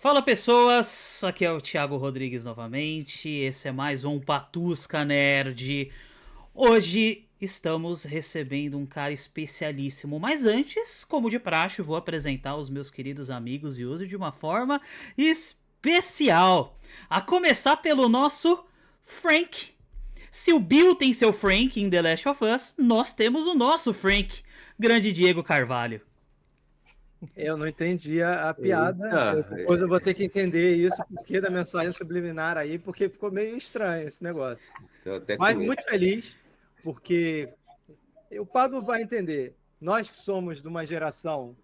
Fala pessoas, aqui é o Thiago Rodrigues novamente, esse é mais um Patusca Nerd. Hoje estamos recebendo um cara especialíssimo, mas antes, como de praxe, vou apresentar os meus queridos amigos e uso de uma forma especial. A começar pelo nosso Frank. Se o Bill tem seu Frank em The Last of Us, nós temos o nosso Frank, grande Diego Carvalho. Eu não entendi a piada. Eita, Depois eu vou ter que entender isso, porque da mensagem subliminar aí, porque ficou meio estranho esse negócio. tô até com Mas medo. muito feliz, porque o Pablo vai entender. Nós que somos de uma geração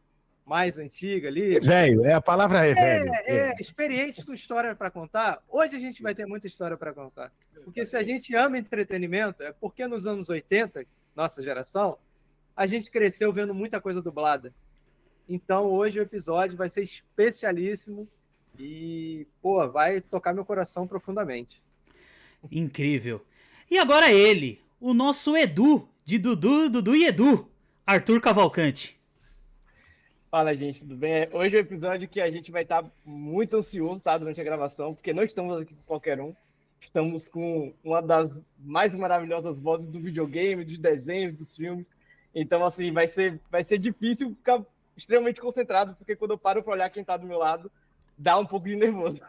mais antiga ali, Velho, a palavra é velho. experientes com história para contar, hoje a gente vai ter muita história para contar. Porque se a gente ama entretenimento, é porque nos anos 80, nossa geração, a gente cresceu vendo muita coisa dublada. Então, hoje o episódio vai ser especialíssimo e, pô, vai tocar meu coração profundamente. Incrível. E agora ele, o nosso Edu, de Dudu e Edu, Arthur Cavalcante. Fala, gente, tudo bem? Hoje é o episódio que a gente vai estar muito ansioso, tá, durante a gravação, porque não estamos aqui com qualquer um. Estamos com uma das mais maravilhosas vozes do videogame, dos desenhos, dos filmes. Então, assim, vai ser difícil ficar extremamente concentrado, porque quando eu paro para olhar quem tá do meu lado, dá um pouco de nervoso.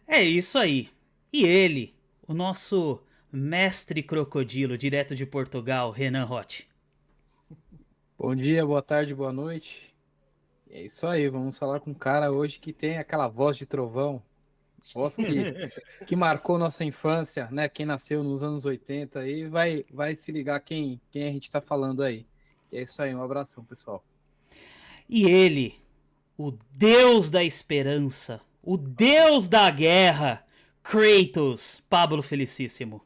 É isso aí. E ele, o nosso mestre crocodilo, direto de Portugal, Renan Roth. Bom dia, boa tarde, boa noite. É isso aí, vamos falar com um cara hoje que tem aquela voz de trovão, voz que marcou nossa infância, né? Quem nasceu nos anos 80 aí vai se ligar quem a gente tá falando aí. E é isso aí, um abração, pessoal. E ele, o deus da esperança, o deus da guerra, Kratos, Pablo Felicíssimo.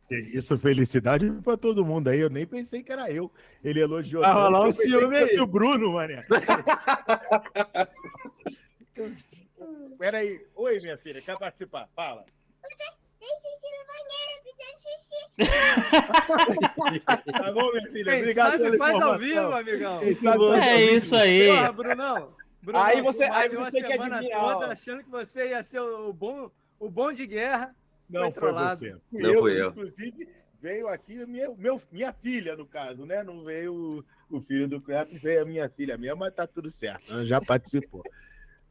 Que isso, felicidade pra todo mundo aí. Eu nem pensei que era eu. Ele elogiou. Vai tanto rolar que um eu pensei ciúme que fosse aí. o Bruno, mané. Peraí. Oi, minha filha. Quer participar? Fala. Tá bom, minha filha. Quem Obrigado sabe pela faz ao informação. vivo, amigão. Quem sabe faz ao É vivo. isso aí. Porra, Brunão. Aí você malhou a tem que semana adivinhar, toda ó. achando que você ia ser o bom de guerra. Não Foi foi trollado. você. Não fui eu. Inclusive, veio aqui minha filha, no caso, né? Não veio o filho do Kratos, veio a minha filha mesmo, mas tá tudo certo. Ela já participou.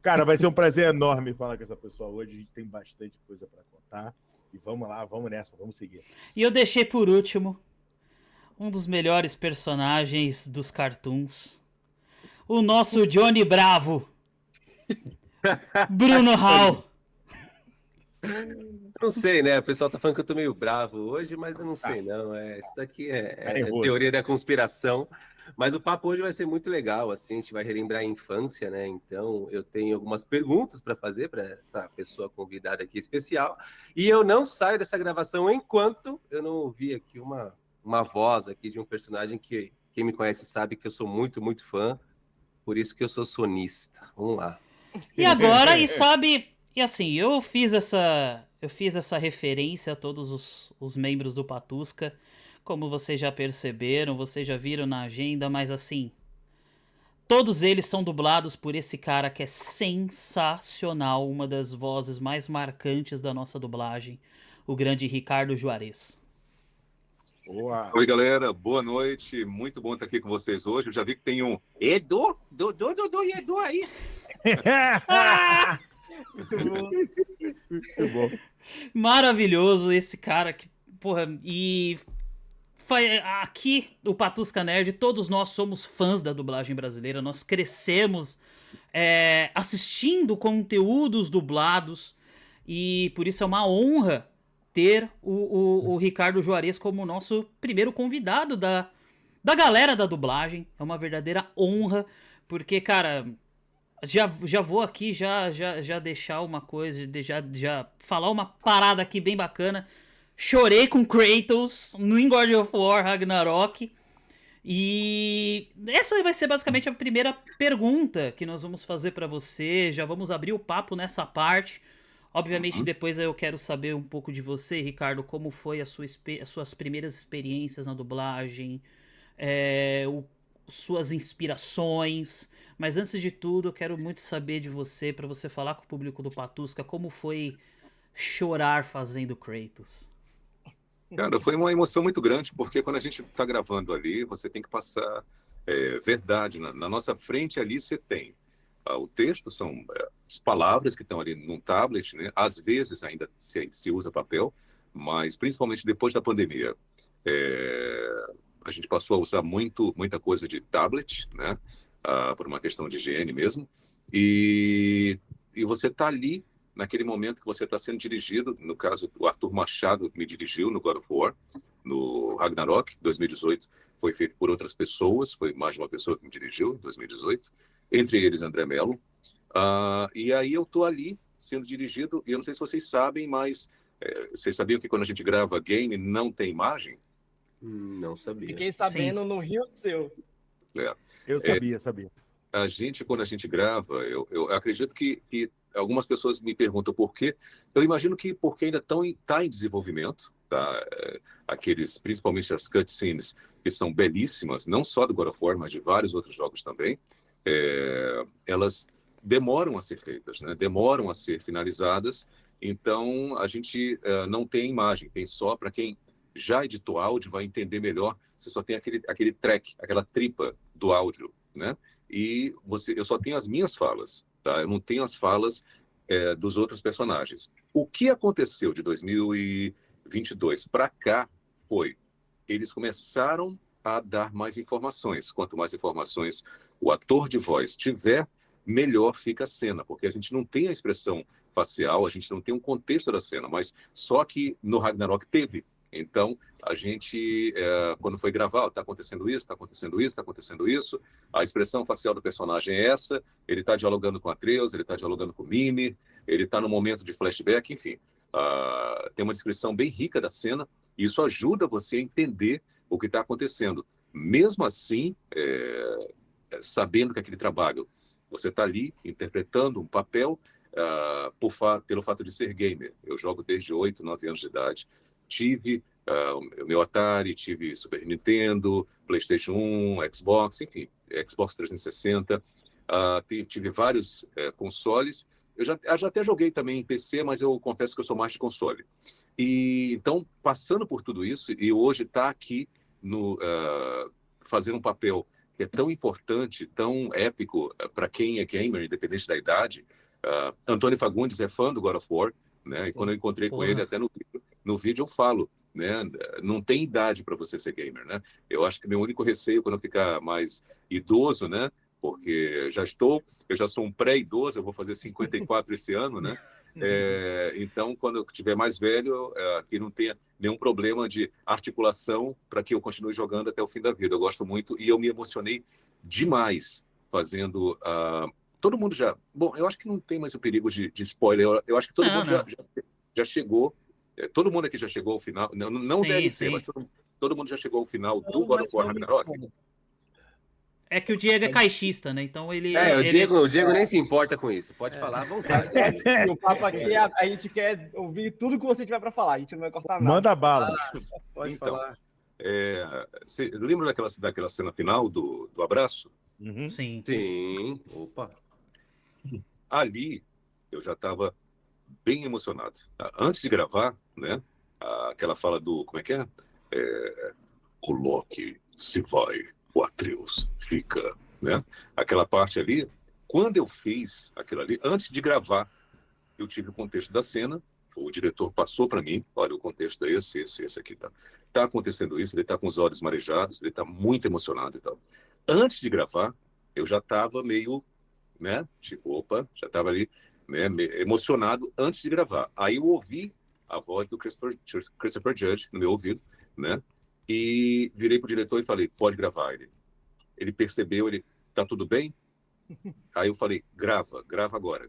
Cara, vai ser um prazer enorme falar com essa pessoa hoje. A gente tem bastante coisa para contar. E vamos lá, vamos nessa, vamos seguir. E eu deixei por último um dos melhores personagens dos cartoons. O nosso Johnny Bravo. Bruno Hall. Não sei, né? O pessoal tá falando que eu tô meio bravo hoje, mas eu não sei, não. Isso daqui é nervoso. teoria da conspiração. Mas o papo hoje vai ser muito legal, assim, a gente vai relembrar a infância, né? Então, eu tenho algumas perguntas para fazer para essa pessoa convidada aqui especial. E eu não saio dessa gravação enquanto eu não ouvir aqui uma voz aqui de um personagem que quem me conhece sabe que eu sou muito, muito fã. Por isso que eu sou sonista. Vamos lá. E agora, e sabe, e assim, eu fiz essa referência a todos os membros do Patusca, como vocês já perceberam, vocês já viram na agenda, mas assim, todos eles são dublados por esse cara que é sensacional, uma das vozes mais marcantes da nossa dublagem, o grande Ricardo Juarez. Boa. Oi, galera, boa noite. Muito bom estar aqui com vocês hoje. Eu já vi que tem um Edu, Dudu e Edu aí. Muito bom. Maravilhoso esse cara que, porra, e aqui o Patusca Nerd, todos nós somos fãs da dublagem brasileira, nós crescemos assistindo conteúdos dublados e por isso é uma honra ter o Ricardo Juarez como nosso primeiro convidado da galera da dublagem. É uma verdadeira honra, porque, cara, já vou aqui já deixar uma coisa, já falar uma parada aqui bem bacana. Chorei com Kratos no God of War Ragnarok. E essa vai ser basicamente a primeira pergunta que nós vamos fazer pra você. Já vamos abrir o papo nessa parte. Obviamente, depois eu quero saber um pouco de você, Ricardo, como foi as suas primeiras experiências na dublagem, suas inspirações. Mas antes de tudo, eu quero muito saber de você, para você falar com o público do Patusca, como foi chorar fazendo Kratos. Cara, foi uma emoção muito grande, porque quando a gente está gravando ali, você tem que passar verdade. Na nossa frente ali você tem o texto, são as palavras que estão ali num tablet, né? Às vezes ainda se usa papel, mas principalmente depois da pandemia, a gente passou a usar muita coisa de tablet, né? Por uma questão de higiene mesmo. E você está ali naquele momento que você está sendo dirigido. No caso, o Arthur Machado me dirigiu no God of War, no Ragnarok, 2018. Foi feito por outras pessoas, foi mais de uma pessoa que me dirigiu em 2018, entre eles André Mello. E aí eu estou ali sendo dirigido, e eu não sei se vocês sabem, mas vocês sabiam que quando a gente grava game não tem imagem? Não sabia. Fiquei sabendo Sim. no Rio Seu. Eu sabia. A gente, quando a gente grava, eu acredito que algumas pessoas me perguntam por quê. Eu imagino que porque ainda está em desenvolvimento, tá? Principalmente as cutscenes, que são belíssimas, não só do God of War, mas de vários outros jogos também, elas demoram a ser feitas, né? Demoram a ser finalizadas. Então, a gente não tem imagem, tem só para quem já editou áudio, vai entender melhor. Você só tem aquele track, aquela tripa do áudio, né? E eu só tenho as minhas falas, tá? Eu não tenho as falas dos outros personagens. O que aconteceu de 2022 para cá foi, eles começaram a dar mais informações. Quanto mais informações o ator de voz tiver, melhor fica a cena, porque a gente não tem a expressão facial, a gente não tem um contexto da cena, mas só que no Ragnarok teve. Então, a gente, quando foi gravar, está acontecendo isso, está acontecendo isso, está acontecendo isso, a expressão facial do personagem é essa, ele está dialogando com Atreus, ele está dialogando com Mimi, ele está no momento de flashback, enfim. Tem uma descrição bem rica da cena, e isso ajuda você a entender o que está acontecendo. Mesmo assim, sabendo que aquele trabalho, você está ali interpretando um papel pelo fato de ser gamer. Eu jogo desde 8, 9 anos de idade. Tive o meu Atari, tive Super Nintendo, PlayStation 1, Xbox, enfim, Xbox 360. Tive vários consoles. Eu já até joguei também em PC, mas eu confesso que eu sou mais de console. E então, passando por tudo isso, e hoje está aqui fazendo um papel que é tão importante, tão épico para quem é gamer, independente da idade. Antônio Fagundes é fã do God of War, né? E quando eu encontrei com ele, até no vídeo eu falo, né? Não tem idade para você ser gamer, né? Eu acho que meu único receio quando eu ficar mais idoso, né? Porque eu já sou um pré-idoso, eu vou fazer 54 esse ano, né? Então, quando eu estiver mais velho, que não tenha nenhum problema de articulação para que eu continue jogando até o fim da vida. Eu gosto muito e eu me emocionei demais fazendo... todo mundo já... Bom, eu acho que não tem mais o perigo de spoiler. Eu acho que todo mundo já chegou... todo mundo aqui já chegou ao final. Não Sim, deve sim. ser, mas todo mundo já chegou ao final do God of War Ragnarok. É que o Diego é caixista, né? Então ele... O Diego nem se importa com isso. Pode falar à vontade. O papo aqui, a gente quer ouvir tudo que você tiver para falar. A gente não vai cortar nada. Manda bala. Pode Então, falar. Você lembra daquela cena final do abraço? Uhum. Sim. Sim. Opa. Ali, eu já estava bem emocionado. Antes de gravar, né? Aquela fala do... Como é que é? O Loki se vai, o Atreus fica, né? Aquela parte ali, quando eu fiz aquilo ali, antes de gravar, eu tive o contexto da cena, o diretor passou para mim, olha, o contexto é esse aqui, tá? Tá acontecendo isso, ele tá com os olhos marejados, ele tá muito emocionado e tal. Antes de gravar, eu já estava meio, né? Tipo, opa, já estava ali, né? Emocionado antes de gravar. Aí eu ouvi a voz do Christopher Judge no meu ouvido, né? E virei pro diretor e falei, pode gravar. Ele percebeu, tá tudo bem? Aí eu falei, grava agora.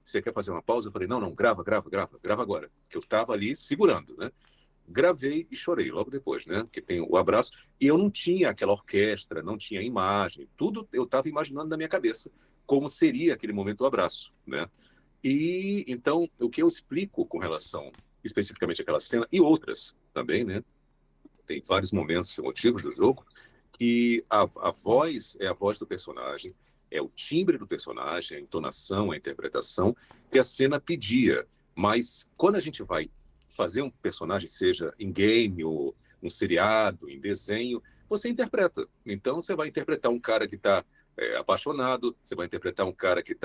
Você quer fazer uma pausa? Eu falei, não, grava agora. Que eu tava ali segurando, né? Gravei e chorei logo depois, né? Que tem o abraço. E eu não tinha aquela orquestra, não tinha imagem, tudo eu tava imaginando na minha cabeça como seria aquele momento do abraço, né? E então, o que eu explico com relação especificamente àquela cena e outras também, né? Tem vários momentos emotivos do jogo. que a voz é a voz do personagem, é o timbre do personagem, a entonação, a interpretação que a cena pedia. Mas quando a gente vai fazer um personagem, seja em game ou um seriado, em desenho, você interpreta. Então, você vai interpretar um cara que está apaixonado, você vai interpretar um cara que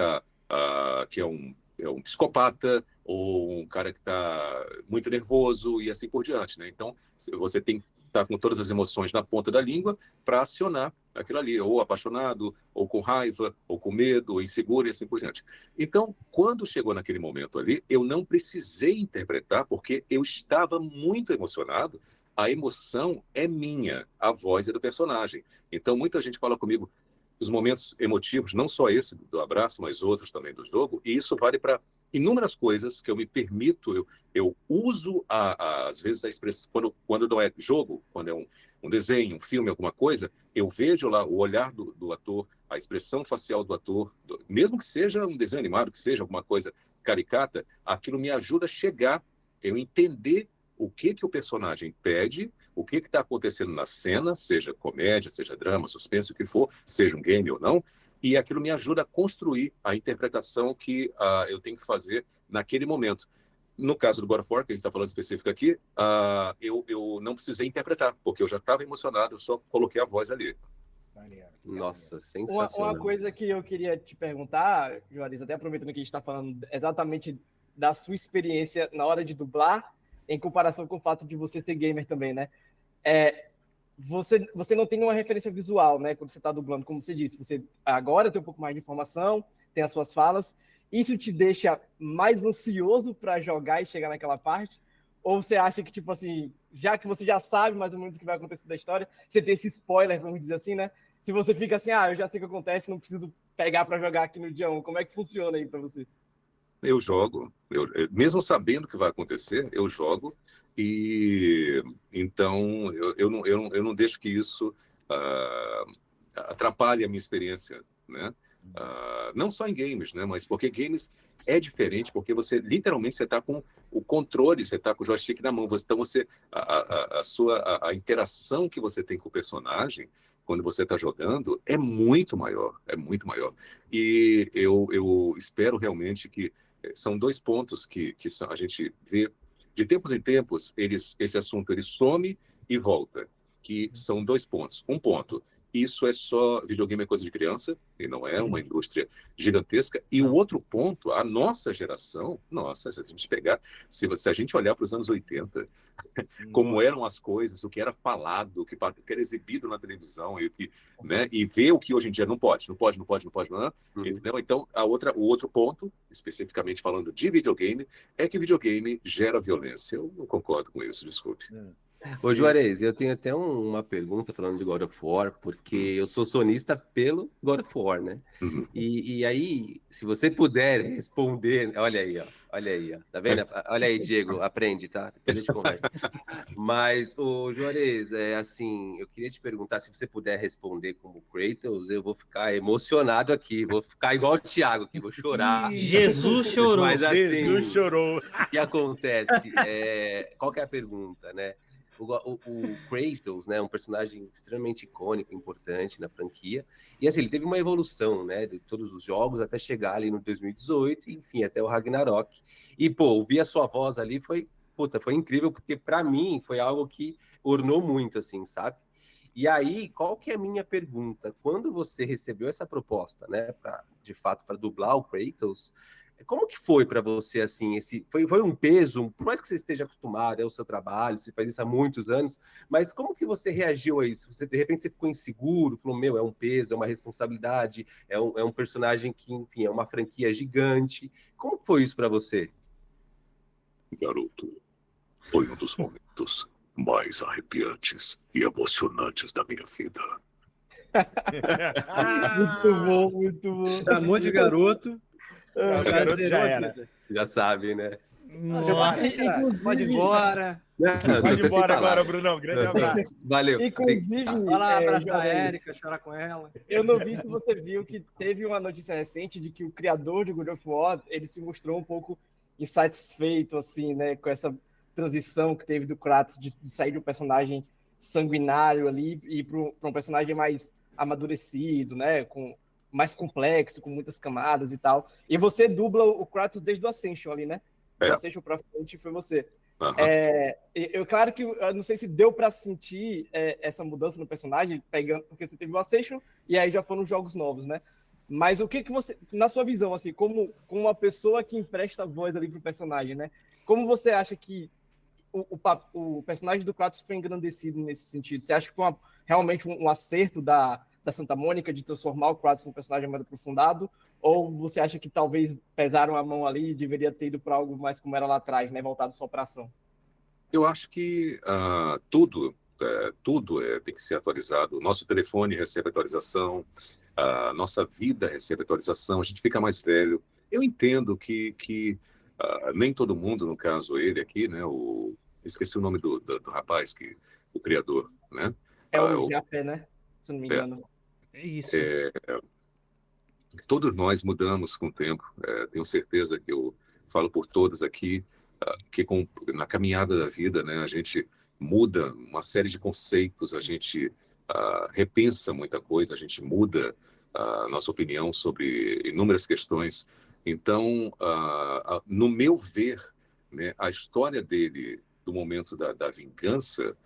que é um psicopata, ou um cara que está muito nervoso e assim por diante, né? Então, você tem que estar com todas as emoções na ponta da língua para acionar aquilo ali, ou apaixonado, ou com raiva, ou com medo, ou inseguro e assim por diante. Então, quando chegou naquele momento ali, eu não precisei interpretar, porque eu estava muito emocionado. A emoção é minha, a voz é do personagem. Então, muita gente fala comigo os momentos emotivos, não só esse do abraço, mas outros também do jogo, e isso vale para inúmeras coisas que eu me permito, eu uso, às vezes, a expressão, quando não é jogo, quando é um desenho, um filme, alguma coisa, eu vejo lá o olhar do ator, a expressão facial do ator, mesmo que seja um desenho animado, que seja alguma coisa caricata, aquilo me ajuda a chegar, eu entender o que o personagem pede, o que está acontecendo na cena, seja comédia, seja drama, suspense, o que for, seja um game ou não, e aquilo me ajuda a construir a interpretação que eu tenho que fazer naquele momento. No caso do God of War, que a gente está falando específico aqui, eu não precisei interpretar, porque eu já estava emocionado, eu só coloquei a voz ali. Nossa, sensacional. Uma coisa que eu queria te perguntar, Juarez, até aproveitando que a gente está falando exatamente da sua experiência na hora de dublar, em comparação com o fato de você ser gamer também, né? Você não tem uma referência visual, né? Quando você está dublando, como você disse, você agora tem um pouco mais de informação, tem as suas falas. Isso te deixa mais ansioso para jogar e chegar naquela parte? Ou você acha que, tipo assim, já que você já sabe mais ou menos o que vai acontecer da história, você tem esse spoiler, vamos dizer assim, né? Se você fica assim, eu já sei o que acontece, não preciso pegar para jogar aqui no dia 1, como é que funciona aí para você? Eu jogo, mesmo sabendo o que vai acontecer, eu jogo, e então eu não deixo que isso atrapalhe a minha experiência, né? Não só em games, né? Mas porque games é diferente, porque você literalmente está com o controle, você está com o joystick na mão, então a interação que você tem com o personagem quando você está jogando é muito maior, é muito maior. E eu espero realmente que são dois pontos que a gente vê de tempos em tempos, esse assunto ele some e volta, que são dois pontos. Um ponto, isso é só videogame é coisa de criança, e não é uma indústria gigantesca. E o outro ponto, a nossa geração, se a gente pegar, se a gente olhar para os anos 80, como eram as coisas, o que era falado, o que era exibido na televisão, né, e ver o que hoje em dia não pode, entendeu? Então, o outro ponto, especificamente falando de videogame, é que videogame gera violência. Eu não concordo com isso, desculpe. Ô, Juarez, eu tenho até uma pergunta falando de God of War, porque eu sou sonista pelo God of War, né? E aí, se você puder responder, olha aí, ó, tá vendo? Olha aí, Diego, aprende, tá? Depois a gente conversa. Mas, ô, Juarez, assim, eu queria te perguntar, se você puder responder como Kratos, eu vou ficar emocionado aqui, vou ficar igual o Thiago aqui, vou chorar. Jesus chorou. Mas, assim, Jesus chorou. O que acontece? Qual que é a pergunta, né? O Kratos, né, um personagem extremamente icônico, importante na franquia, e assim, ele teve uma evolução, né, de todos os jogos até chegar ali no 2018, enfim, até o Ragnarok. E, pô, ouvir a sua voz ali foi incrível, porque para mim foi algo que ornou muito, assim, sabe? E aí, qual que é a minha pergunta? Quando você recebeu essa proposta, né, de fato, para dublar o Kratos, como que foi para você, assim, foi um peso, por mais que você esteja acostumado, é o seu trabalho, você faz isso há muitos anos, mas como que você reagiu a isso? De repente, você ficou inseguro, falou, é um peso, é uma responsabilidade, é um personagem que, enfim, é uma franquia gigante. Como que foi isso para você? Garoto, foi um dos momentos mais arrepiantes e emocionantes da minha vida. Muito bom, muito bom. Chamou de garoto. O garoto já era. Já sabe, né? Nossa. Pode ir embora. Pode ir embora agora, Brunão. Grande abraço. Valeu. Inclusive, Vai lá abraçar a Juarez, Érica, chorar com ela. eu não vi se você viu que teve uma notícia recente de que o criador de God of War, ele se mostrou um pouco insatisfeito, assim, né, com essa transição que teve do Kratos de sair de um personagem sanguinário ali e para um personagem mais amadurecido, né? Mais complexo, com muitas camadas e tal. E você dubla o Kratos desde o Ascension ali, né? Do Ascension pra frente foi você. Claro que eu não sei se deu para sentir essa mudança no personagem, pegando, porque você teve o Ascension e aí já foram jogos novos, né? Mas o que você, na sua visão, assim, como uma pessoa que empresta voz ali pro personagem, né? Como você acha que o personagem do Kratos foi engrandecido nesse sentido? Você acha que foi realmente um acerto da Santa Mônica de transformar o Kratos num personagem mais aprofundado? Ou você acha que talvez pesaram a mão ali e deveria ter ido para algo mais como era lá atrás, né? Voltado só para ação? Eu acho que tudo tem que ser atualizado. O nosso telefone recebe atualização, a nossa vida recebe atualização, a gente fica mais velho. Eu entendo que nem todo mundo, no caso ele aqui, né? Esqueci o nome do rapaz, o criador, né? É o Jafé, né? Se não me engano. É isso. Todos nós mudamos com o tempo. Tenho certeza que eu falo por todos aqui, que na caminhada da vida, né, a gente muda uma série de conceitos, a gente repensa muita coisa, a gente muda a nossa opinião sobre inúmeras questões. Então, no meu ver, né, a história dele, do momento da vingança,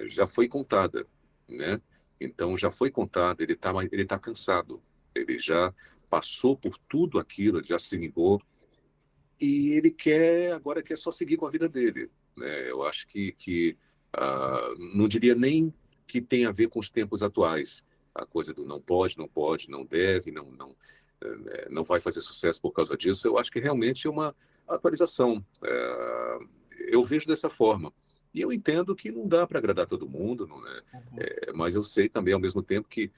já foi contada, né? Então, já foi contada, ele tá cansado, ele já passou por tudo aquilo, ele já se vingou, e ele agora quer só seguir com a vida dele, né? Eu acho que não diria nem que tem a ver com os tempos atuais, a coisa do não pode, não deve, não vai fazer sucesso por causa disso. Eu acho que realmente é uma atualização. Eu vejo dessa forma. E eu entendo que não dá para agradar todo mundo, não é? Mas eu sei também, ao mesmo tempo, que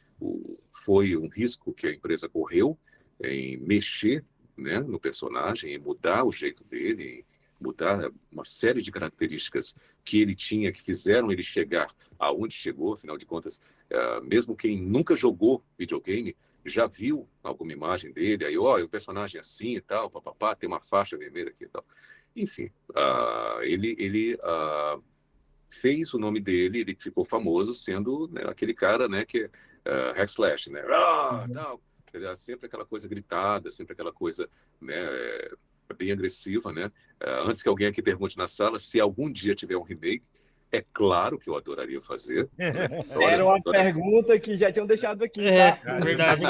foi um risco que a empresa correu em mexer, né, no personagem, em mudar o jeito dele, em mudar uma série de características que ele tinha, que fizeram ele chegar aonde chegou. Afinal de contas, mesmo quem nunca jogou videogame já viu alguma imagem dele, aí, olha, o personagem é assim e tal, papapá, tem uma faixa vermelha aqui e tal. Enfim, ele fez o nome dele, ele ficou famoso sendo, né, aquele cara, né, que hack slash, né, tal. Sempre aquela coisa gritada, sempre aquela coisa, né, bem agressiva, né. Antes que alguém aqui pergunte na sala, se algum dia tiver um remake, é claro que eu adoraria fazer. Né? Era uma pergunta que já tinham deixado aqui, tá? Verdade.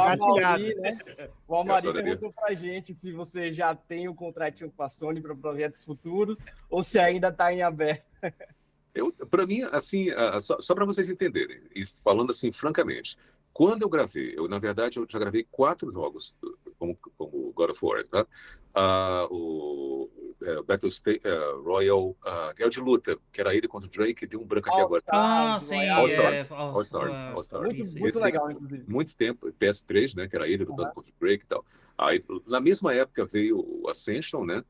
O Almari perguntou pra gente se você já tem um contratinho com a Sony para projetos futuros ou se ainda está em aberto. Para mim, assim, só para vocês entenderem, e falando assim francamente, quando eu gravei, na verdade, eu já gravei 4 jogos como God of War, tá? O Battle Royale, que é o de luta, que era ele contra o Drake, deu um branco aqui agora. Sim. All Stars. Muito legal, inclusive. Muito tempo, PS3, né, que era ele lutando contra o Drake e tal. Aí, na mesma época veio o Ascension, né?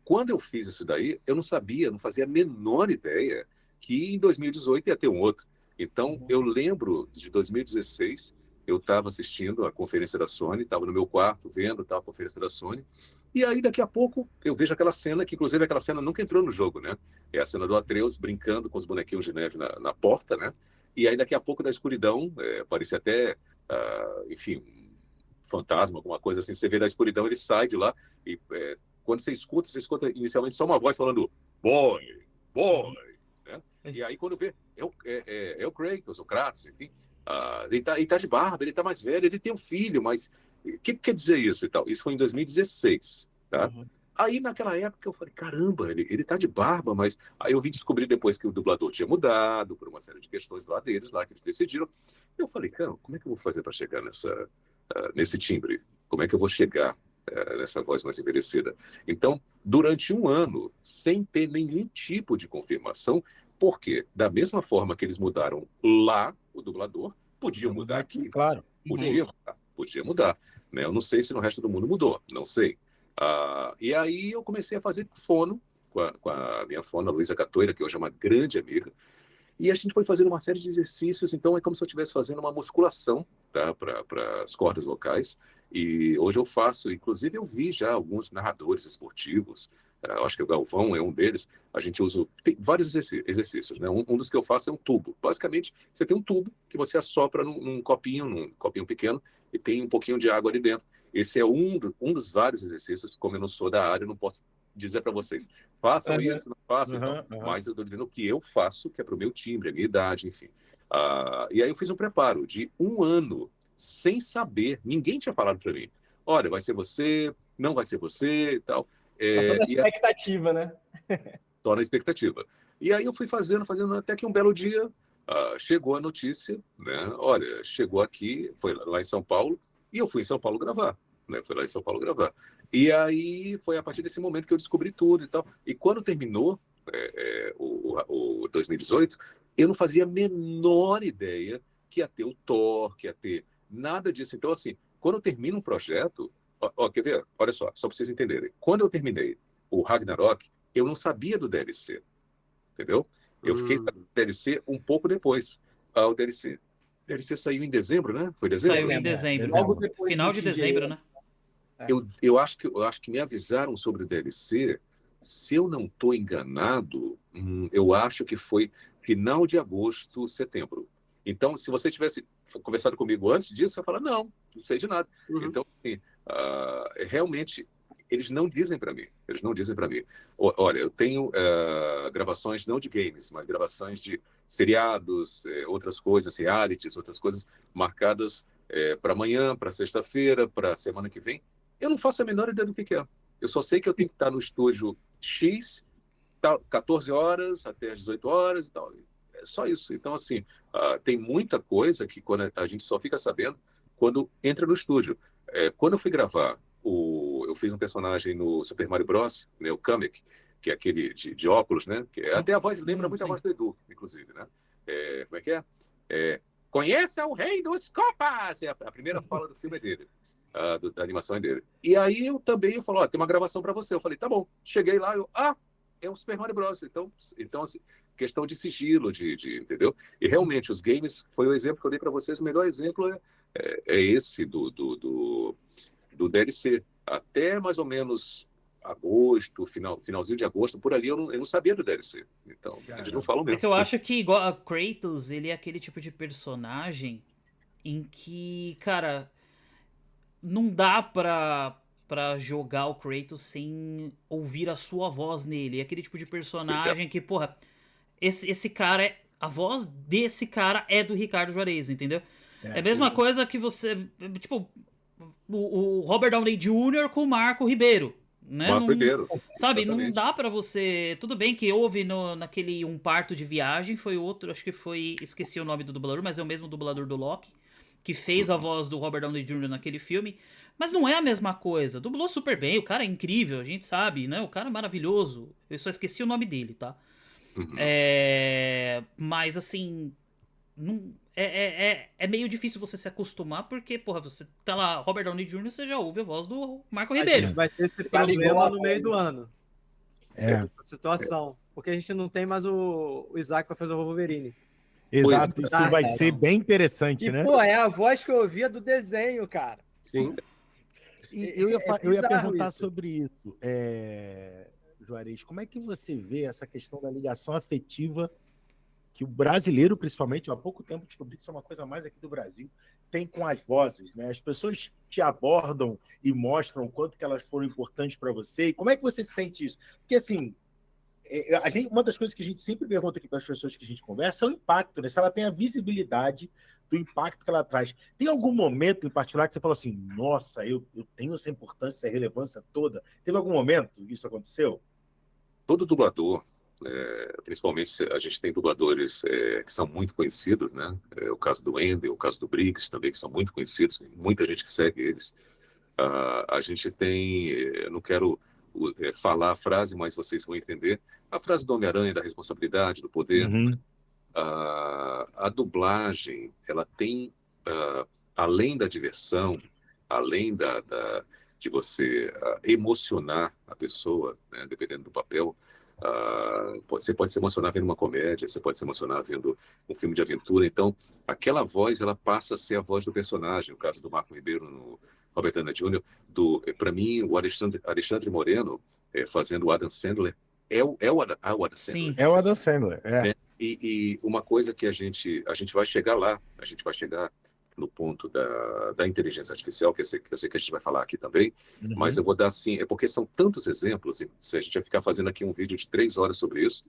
Quando eu fiz isso daí, eu não fazia a menor ideia que em 2018 ia ter um outro. Então, eu lembro de 2016, eu estava assistindo a conferência da Sony, estava no meu quarto vendo a conferência da Sony, e aí daqui a pouco eu vejo aquela cena, que inclusive aquela cena nunca entrou no jogo, né? É a cena do Atreus brincando com os bonequinhos de neve na porta, né? E aí daqui a pouco da escuridão, parecia até, enfim, fantasma, alguma coisa assim, você vê da escuridão, ele sai de lá, e quando você escuta inicialmente só uma voz falando, boy, né? E aí quando vê, é o Kratos, o Kratos, enfim, ele tá de barba, ele tá mais velho, ele tem um filho, mas o que quer dizer isso e tal? Isso foi em 2016, tá? Aí naquela época eu falei, caramba, ele tá de barba, mas aí eu vim descobrir depois que o dublador tinha mudado por uma série de questões lá deles, lá que eles decidiram. Eu falei, cara, como é que eu vou fazer para chegar nesse timbre? Como é que eu vou chegar nessa voz mais envelhecida? Então, durante um ano, sem ter nenhum tipo de confirmação, porque da mesma forma que eles mudaram lá o dublador, podiam mudar aqui. Claro. Podia mudar. Né? Eu não sei se no resto do mundo mudou, não sei. E aí eu comecei a fazer fono com a minha fono, a Luísa Catoira, que hoje é uma grande amiga, e a gente foi fazendo uma série de exercícios, então é como se eu estivesse fazendo uma musculação, tá, para as cordas vocais, e hoje eu faço, inclusive eu vi já alguns narradores esportivos eu acho que o Galvão é um deles, a gente usa, tem vários exercícios, né? Um dos que eu faço é um tubo. Basicamente, você tem um tubo que você assopra num copinho pequeno, e tem um pouquinho de água ali dentro. Esse é um dos vários exercícios. Como eu não sou da área, eu não posso dizer para vocês, façam isso, não façam, mas eu estou dizendo o que eu faço, que é para o meu timbre, a minha idade, enfim. E aí eu fiz um preparo de 1 ano, sem saber, ninguém tinha falado para mim, olha, vai ser você, não vai ser você e tal. Passando a expectativa, né? Só na expectativa. E aí eu fui fazendo, até que um belo dia chegou a notícia, né? Olha, chegou aqui, foi lá em São Paulo, e eu fui em São Paulo gravar, né? Fui lá em São Paulo gravar. E aí foi a partir desse momento que eu descobri tudo e tal. E quando terminou o 2018, eu não fazia a menor ideia que ia ter o Thor, que ia ter nada disso. Então, assim, quando eu termino um projeto, quer ver? Olha só para vocês entenderem. Quando eu terminei o Ragnarok, eu não sabia do DLC, entendeu? Eu fiquei sabendo do DLC um pouco depois. O DLC saiu em dezembro, né? Foi dezembro? Saiu em dezembro. Logo depois Final do de TGA. dezembro, né? Eu acho que me avisaram sobre o DLC. Se eu não estou enganado, eu acho que foi final de agosto, setembro. Então, se você tivesse conversado comigo antes disso, eu ia falar, não sei de nada. Então, assim, realmente, eles não dizem para mim. Olha, eu tenho gravações não de games, mas gravações de seriados, outras coisas, realities, outras coisas marcadas para amanhã, para sexta-feira, para semana que vem. Eu não faço a menor ideia do que é. Eu só sei que eu tenho que estar no estúdio X, 14 horas até as 18 horas e tal. É só isso. Então, assim, tem muita coisa que quando a gente só fica sabendo quando entra no estúdio. Quando eu fui gravar, eu fiz um personagem no Super Mario Bros., né, o Kamek, que é aquele de óculos, né? Que até a voz lembra muito a voz do Edu, inclusive, né? Como é que é? Conheça o Rei dos Copas! A primeira fala do filme é dele. Da animação é dele. E aí eu falo, tem uma gravação para você. Eu falei, tá bom. Cheguei lá, é o Super Mario Bros. Então assim, questão de sigilo, entendeu? E realmente, os games, foi o exemplo que eu dei para vocês, o melhor exemplo é esse do DLC. Até mais ou menos agosto, finalzinho de agosto, por ali eu não sabia do DLC. Então, eles não falam mesmo. É que eu acho que igual a Kratos, ele é aquele tipo de personagem em que, cara, não dá pra jogar o Kratos sem ouvir a sua voz nele. É aquele tipo de personagem que, porra, esse cara a voz desse cara é do Ricardo Juarez, entendeu? É a mesma coisa que você, tipo, o Robert Downey Jr. com o Marco Ribeiro, né? Marco Ribeiro. Sabe, Exatamente. não dá pra você... Tudo bem que houve naquele Um Parto de Viagem, foi outro, acho que foi... Esqueci o nome do dublador, mas é o mesmo dublador do Loki, que fez a voz do Robert Downey Jr. naquele filme, mas não é a mesma coisa. Dublou super bem, o cara é incrível, a gente sabe, né? O cara é maravilhoso. Eu só esqueci o nome dele, tá? Mas, assim, não, é meio difícil você se acostumar, porque, porra, você tá lá, Robert Downey Jr., você já ouve a voz do Marco Ribeiro. A gente vai ter esse problema no meio do ano. Essa situação. Porque a gente não tem mais o Isaac pra fazer o Wolverine. Exato, isso vai ser bem interessante, né? Pô, é a voz que eu ouvia do desenho, cara. Sim. E eu ia perguntar isso. sobre isso. Juarez, como é que você vê essa questão da ligação afetiva que o brasileiro, principalmente, há pouco tempo descobri que isso é uma coisa mais aqui do Brasil, tem com as vozes, né? As pessoas te abordam e mostram o quanto que elas foram importantes para você. E como é que você sente isso? Porque, assim, uma das coisas que a gente sempre pergunta aqui para as pessoas que a gente conversa é o impacto, né? Se ela tem a visibilidade do impacto que ela traz. Tem algum momento em particular que você falou assim, nossa, eu tenho essa importância, essa relevância toda? Teve algum momento que isso aconteceu? Todo dublador, principalmente a gente tem dubladores que são muito conhecidos, né? O caso do Wendel, o caso do Briggs também, que são muito conhecidos, tem muita gente que segue eles. A gente tem, eu não quero falar a frase, mas vocês vão entender, a frase do Homem-Aranha, da responsabilidade, do poder. A dublagem, ela tem, além da diversão, além de você emocionar a pessoa, né, dependendo do papel, você pode se emocionar vendo uma comédia, você pode se emocionar vendo um filme de aventura. Então, aquela voz, ela passa a ser a voz do personagem. O caso do Marco Ribeiro no Robert Downey Jr., para mim, o Alexandre Moreno, fazendo o Adam Sandler. É o Adam Sandler. Sim. É o Adam Sandler. É. E uma coisa que a gente vai chegar lá, a gente vai chegar no ponto da inteligência artificial, que eu sei que a gente vai falar aqui também, mas eu vou dar assim, porque são tantos exemplos, e se a gente vai ficar fazendo aqui um vídeo de 3 horas sobre isso.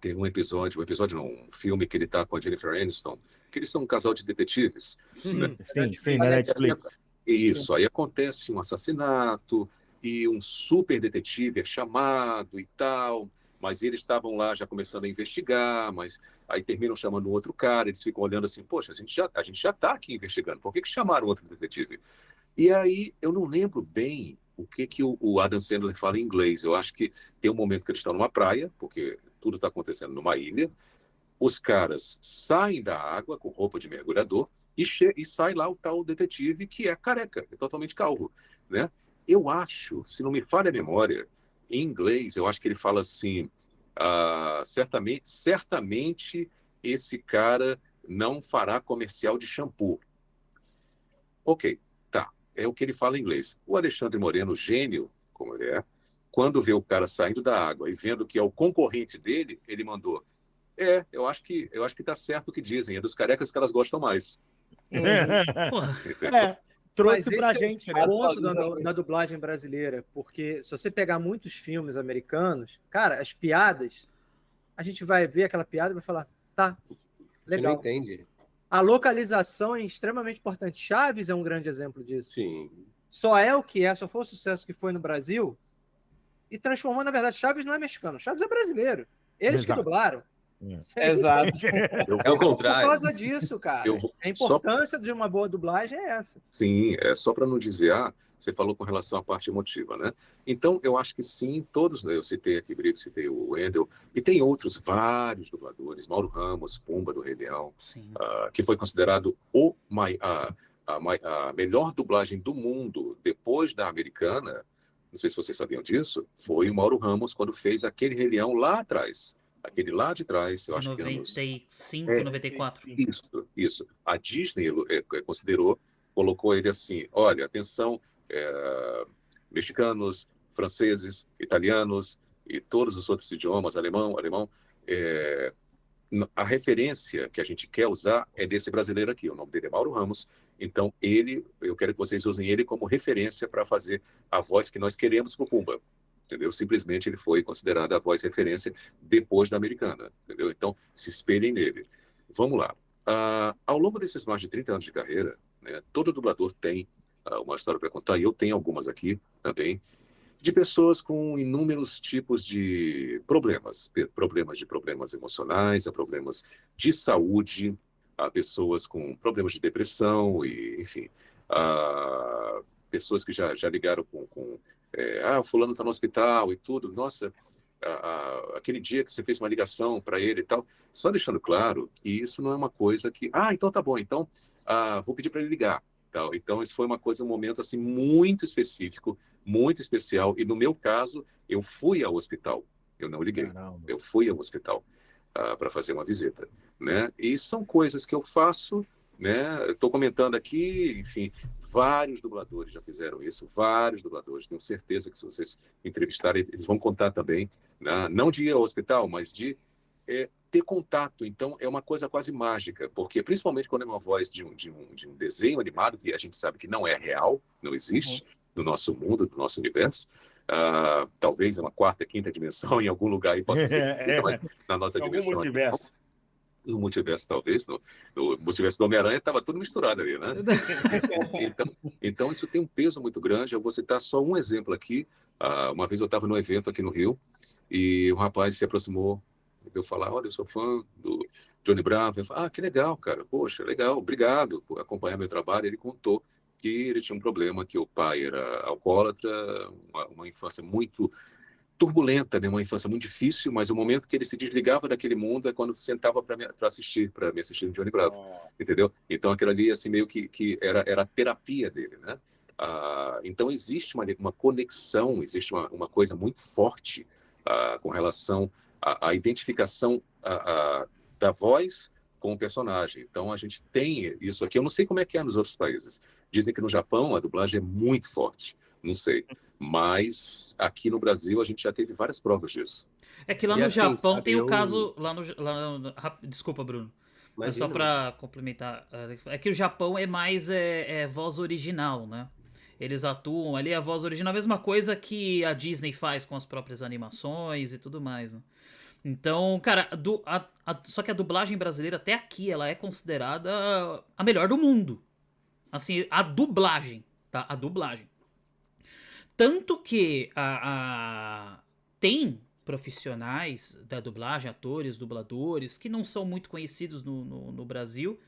Tem um filme que ele tá com a Jennifer Aniston, que eles são um casal de detetives. Sim, né? sim, na Netflix. Isso, aí acontece um assassinato e um super detetive é chamado e tal, mas eles estavam lá já começando a investigar, mas aí terminam chamando um outro cara, eles ficam olhando assim, poxa, a gente já está aqui investigando, por que chamaram outro detetive? E aí eu não lembro bem o que o Adam Sandler fala em inglês. Eu acho que tem um momento que eles estão numa praia, porque tudo está acontecendo numa ilha, os caras saem da água com roupa de mergulhador e sai lá o tal detetive que é careca, é totalmente calvo, né? Eu acho, se não me falha a memória, em inglês, eu acho que ele fala assim, certamente esse cara não fará comercial de shampoo. Ok, tá, é o que ele fala em inglês. O Alexandre Moreno, gênio, como ele é, quando vê o cara saindo da água e vendo que é o concorrente dele, ele mandou, eu acho que tá certo o que dizem, é dos carecas que elas gostam mais. Porra. Entendeu? Trouxe Mas pra esse gente, é né? o ponto da dublagem brasileira, porque se você pegar muitos filmes americanos, cara, as piadas, a gente vai ver aquela piada e vai falar, tá, Você não legal. entende. A localização é extremamente importante. Chaves é um grande exemplo disso. Sim. Só é o que é, só foi o sucesso que foi no Brasil e transformou, na verdade, Chaves não é mexicano, Chaves é brasileiro. Eles que Exato. dublaram. Exato. É o Por contrário. causa disso, cara. Eu vou- A importância de uma boa dublagem é essa. Sim, só para não desviar, você falou com relação à parte emotiva, né? Então, eu acho que sim, todos, né? Eu citei aqui Brito, citei o Wendel, e tem outros, vários dubladores, Mauro Ramos, Pumba do Rei Leão, Sim. que foi considerado a melhor dublagem do mundo depois da americana. Não sei se vocês sabiam disso, foi o Mauro Ramos quando fez aquele Rei Leão lá atrás. Aquele lá de trás, eu De acho que anos 95, É, 94. Isso. A Disney considerou, colocou ele assim: olha, atenção, mexicanos, franceses, italianos e todos os outros idiomas, alemão, a referência que a gente quer usar é desse brasileiro aqui. O nome dele é Mauro Ramos. Então, eu quero que vocês usem ele como referência para fazer a voz que nós queremos para o Pumba. Entendeu? Simplesmente ele foi considerado a voz referência depois da americana. Entendeu? Então, se espelhem nele. Vamos lá. Ao longo desses mais de 30 anos de carreira, né, todo dublador tem uma história para contar, e eu tenho algumas aqui também, de pessoas com inúmeros tipos de problemas problemas emocionais, a problemas de saúde, a pessoas com problemas de depressão, e, enfim, a pessoas que já ligaram o fulano está no hospital e tudo, nossa, aquele dia que você fez uma ligação para ele e tal, só deixando claro que isso não é uma coisa que, então tá bom, então vou pedir para ele ligar. Tal. Então, isso foi um momento assim, muito específico, muito especial. E no meu caso, eu fui ao hospital. Eu não liguei. Caramba. Eu fui ao hospital para fazer uma visita. Né? E são coisas que eu faço. Né? Estou comentando aqui, enfim, vários dubladores já fizeram isso. Vários dubladores. Tenho certeza que se vocês entrevistarem, eles vão contar também. Né? Não de ir ao hospital, mas de ter contato. Então, é uma coisa quase mágica, porque principalmente quando é uma voz de um desenho animado, que a gente sabe que não é real, não existe no nosso mundo, no nosso universo, talvez uma quarta, quinta dimensão, em algum lugar aí possa ser, mas na nossa dimensão. Multiverso. No multiverso, talvez, no multiverso do Homem-Aranha, estava tudo misturado ali, né? Então, isso tem um peso muito grande. Eu vou citar só um exemplo aqui. Uma vez eu estava num evento aqui no Rio e um rapaz se aproximou, eu falar, olha, eu sou fã do Johnny Bravo. Eu falei, que legal, cara, poxa, legal, obrigado por acompanhar meu trabalho. Ele contou que ele tinha um problema, que o pai era alcoólatra, uma infância muito turbulenta, né? Uma infância muito difícil, mas o momento que ele se desligava daquele mundo é quando sentava para me assistir no Johnny Bravo, entendeu? Então aquilo ali, assim, meio que era a terapia dele, né? Então existe uma conexão, existe uma coisa muito forte com relação à identificação da voz com o personagem. Então a gente tem isso aqui. Eu não sei como é que é nos outros países. Dizem que no Japão a dublagem é muito forte. Não sei. Mas aqui no Brasil a gente já teve várias provas disso. É que lá E no assim, Japão sabe, tem o eu- caso. Desculpa, Bruno. Mas só Imagina, pra complementar. É que o Japão é mais voz original, né? Eles atuam ali, a voz original, a mesma coisa que a Disney faz com as próprias animações e tudo mais, né? Então, cara, só que a dublagem brasileira, até aqui, ela é considerada a melhor do mundo. Assim, a dublagem, tá? A dublagem. Tanto que tem profissionais da dublagem, atores, dubladores, que não são muito conhecidos no Brasil,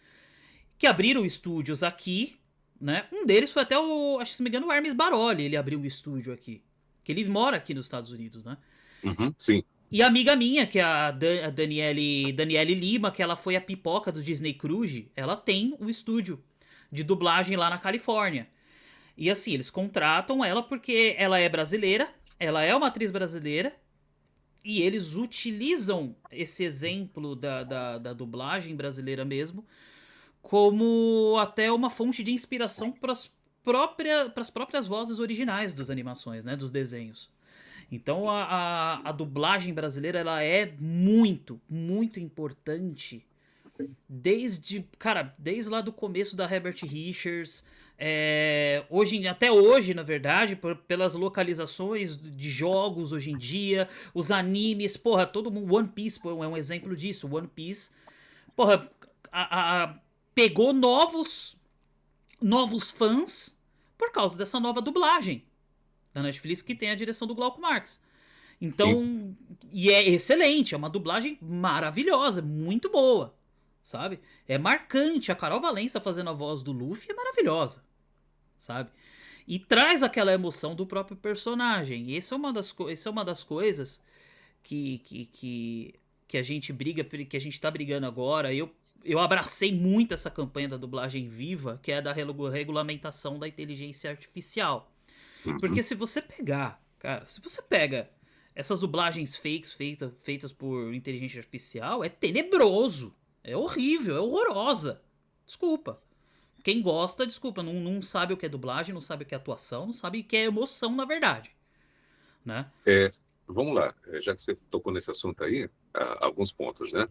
que abriram estúdios aqui, né? Um deles foi até acho que se não me engano, o Hermes Baroli, ele abriu um estúdio aqui. Que ele mora aqui nos Estados Unidos, né? Uhum, sim. E a amiga minha, que é a Daniele Lima, que ela foi a pipoca do Disney Cruise, ela tem um estúdio de dublagem lá na Califórnia. E assim, eles contratam ela porque ela é brasileira, ela é uma atriz brasileira, e eles utilizam esse exemplo da dublagem brasileira mesmo como até uma fonte de inspiração para as próprias vozes originais das animações, né, dos desenhos. Então a dublagem brasileira ela é muito, muito importante desde lá do começo da Herbert Richards, até hoje, na verdade, pelas localizações de jogos hoje em dia, os animes, porra, todo mundo, One Piece é um exemplo disso, One Piece, porra, pegou novos fãs por causa dessa nova dublagem da Netflix que tem a direção do Glauco Marx. Então, e é excelente, é uma dublagem maravilhosa, muito boa, sabe? É marcante, a Carol Valença fazendo a voz do Luffy é maravilhosa, sabe? E traz aquela emoção do próprio personagem. E essa é uma das coisas que a gente briga, que a gente tá brigando agora. Eu abracei muito essa campanha da dublagem viva, que é da regulamentação da inteligência artificial. Porque se você pega essas dublagens fakes feitas por inteligência artificial, é tenebroso, é horrível, é horrorosa. Desculpa. Quem gosta, desculpa, não sabe o que é dublagem, não sabe o que é atuação, não sabe o que é emoção, na verdade. Né? Vamos lá, já que você tocou nesse assunto aí, alguns pontos, né?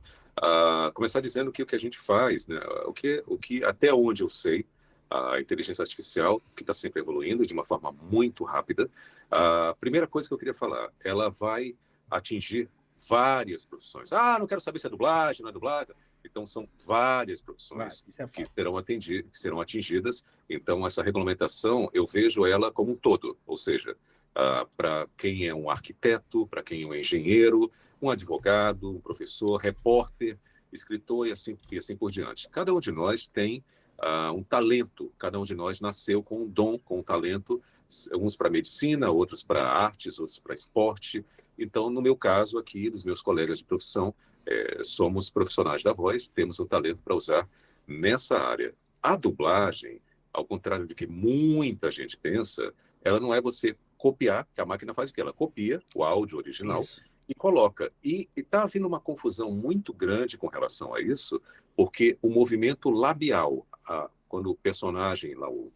Começar dizendo que o que a gente faz, né? O que até onde eu sei, a inteligência artificial, que está sempre evoluindo de uma forma muito rápida, a primeira coisa que eu queria falar, ela vai atingir várias profissões. Não quero saber se é dublagem, não é dublagem. Então, são várias profissões que serão atingidas. Então, essa regulamentação, eu vejo ela como um todo, ou seja, para quem é um arquiteto, para quem é um engenheiro, um advogado, um professor, repórter, escritor e assim por diante. Cada um de nós tem um talento, cada um de nós nasceu com um dom, com um talento, uns para medicina, outros para artes, outros para esporte. Então, no meu caso aqui, dos meus colegas de profissão, somos profissionais da voz, temos um talento para usar nessa área. A dublagem, ao contrário do que muita gente pensa, ela não é você copiar, que a máquina faz o quê? Ela copia o áudio original e coloca. E está havendo uma confusão muito grande com relação a isso, porque o movimento labial, quando o personagem, lá, o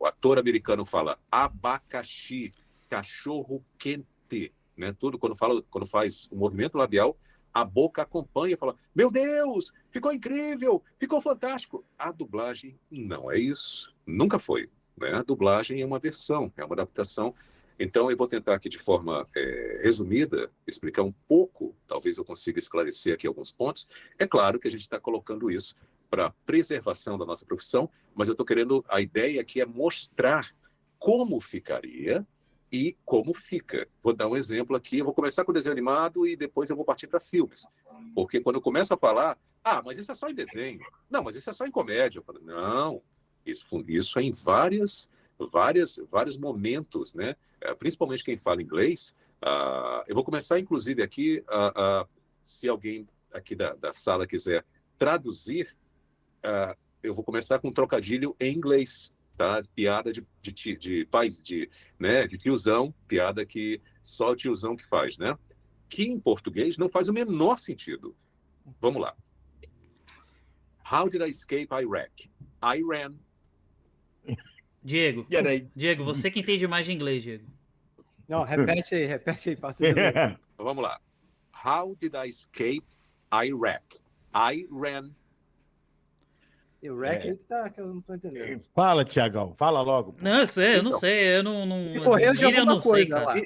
ator americano fala abacaxi, cachorro quente, né? Tudo quando faz o movimento labial, a boca acompanha e fala: meu Deus, ficou incrível, ficou fantástico. A dublagem não é isso, nunca foi. Né? A dublagem é uma versão, é uma adaptação. Então, eu vou tentar aqui de forma resumida explicar um pouco, talvez eu consiga esclarecer aqui alguns pontos. É claro que a gente está colocando isso para preservação da nossa profissão, mas eu estou querendo, a ideia aqui é mostrar como ficaria e como fica. Vou dar um exemplo aqui, eu vou começar com desenho animado e depois eu vou partir para filmes. Porque quando eu começo a falar, mas isso é só em desenho, não, mas isso é só em comédia, eu falo, não, isso é em vários momentos, né? Principalmente quem fala inglês. Eu vou começar, inclusive, aqui, se alguém aqui da sala quiser traduzir, eu vou começar com um trocadilho em inglês, tá? Piada de tiozão, piada que só o tiozão que faz, né? Que em português não faz o menor sentido. Vamos lá. How did I escape Iraq? I ran. Diego, E aí? Diego, você que entende mais de inglês, Diego. Não, repete aí, passa de novo. Então, vamos lá. How did I escape Iraq? I ran. E o Rack aí que eu não tô entendendo. Fala, Tiagão, fala logo. Pô. Não, eu não Então. sei, eu não. Correu de Gíria eu alguma não sei, coisa cara. lá.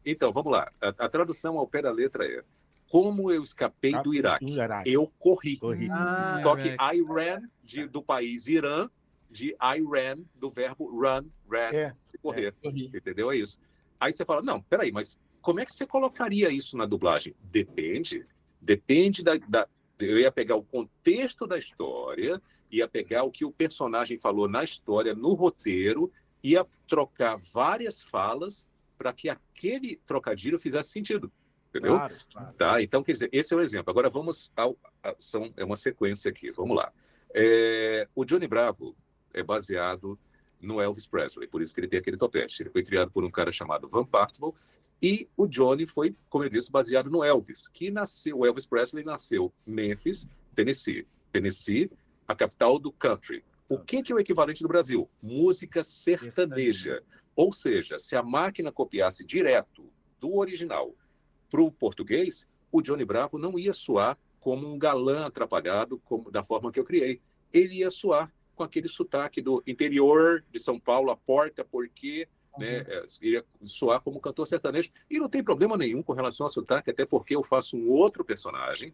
Então, vamos lá. A tradução ao pé da letra é: como eu escapei do Iraque? Do Iraque. Eu corri. Corri. Ah, Só que Iraq. I ran do país Irã, de I ran do verbo run, ran, É. de correr. Corri. Entendeu? É isso. Aí você fala: não, peraí, mas como é que você colocaria isso na dublagem? Depende eu ia pegar o contexto da história, ia pegar o que o personagem falou na história, no roteiro, ia trocar várias falas para que aquele trocadilho fizesse sentido. Entendeu? Claro, claro. Tá? Então, quer dizer, esse é o exemplo. Agora vamos é uma sequência aqui. Vamos lá. O Johnny Bravo é baseado no Elvis Presley, por isso que ele tem aquele topete. Ele foi criado por um cara chamado Van Partsville, e o Johnny foi, como eu disse, baseado no Elvis, o Elvis Presley nasceu em Memphis, Tennessee. Tennessee, a capital do country. O que é o equivalente do Brasil? Música sertaneja. Ou seja, se a máquina copiasse direto do original para o português, o Johnny Bravo não ia soar como um galã atrapalhado, da forma que eu criei. Ele ia soar com aquele sotaque do interior de São Paulo, a porta, porque... né, iria soar como cantor sertanejo. E não tem problema nenhum com relação ao sotaque, até porque eu faço um outro personagem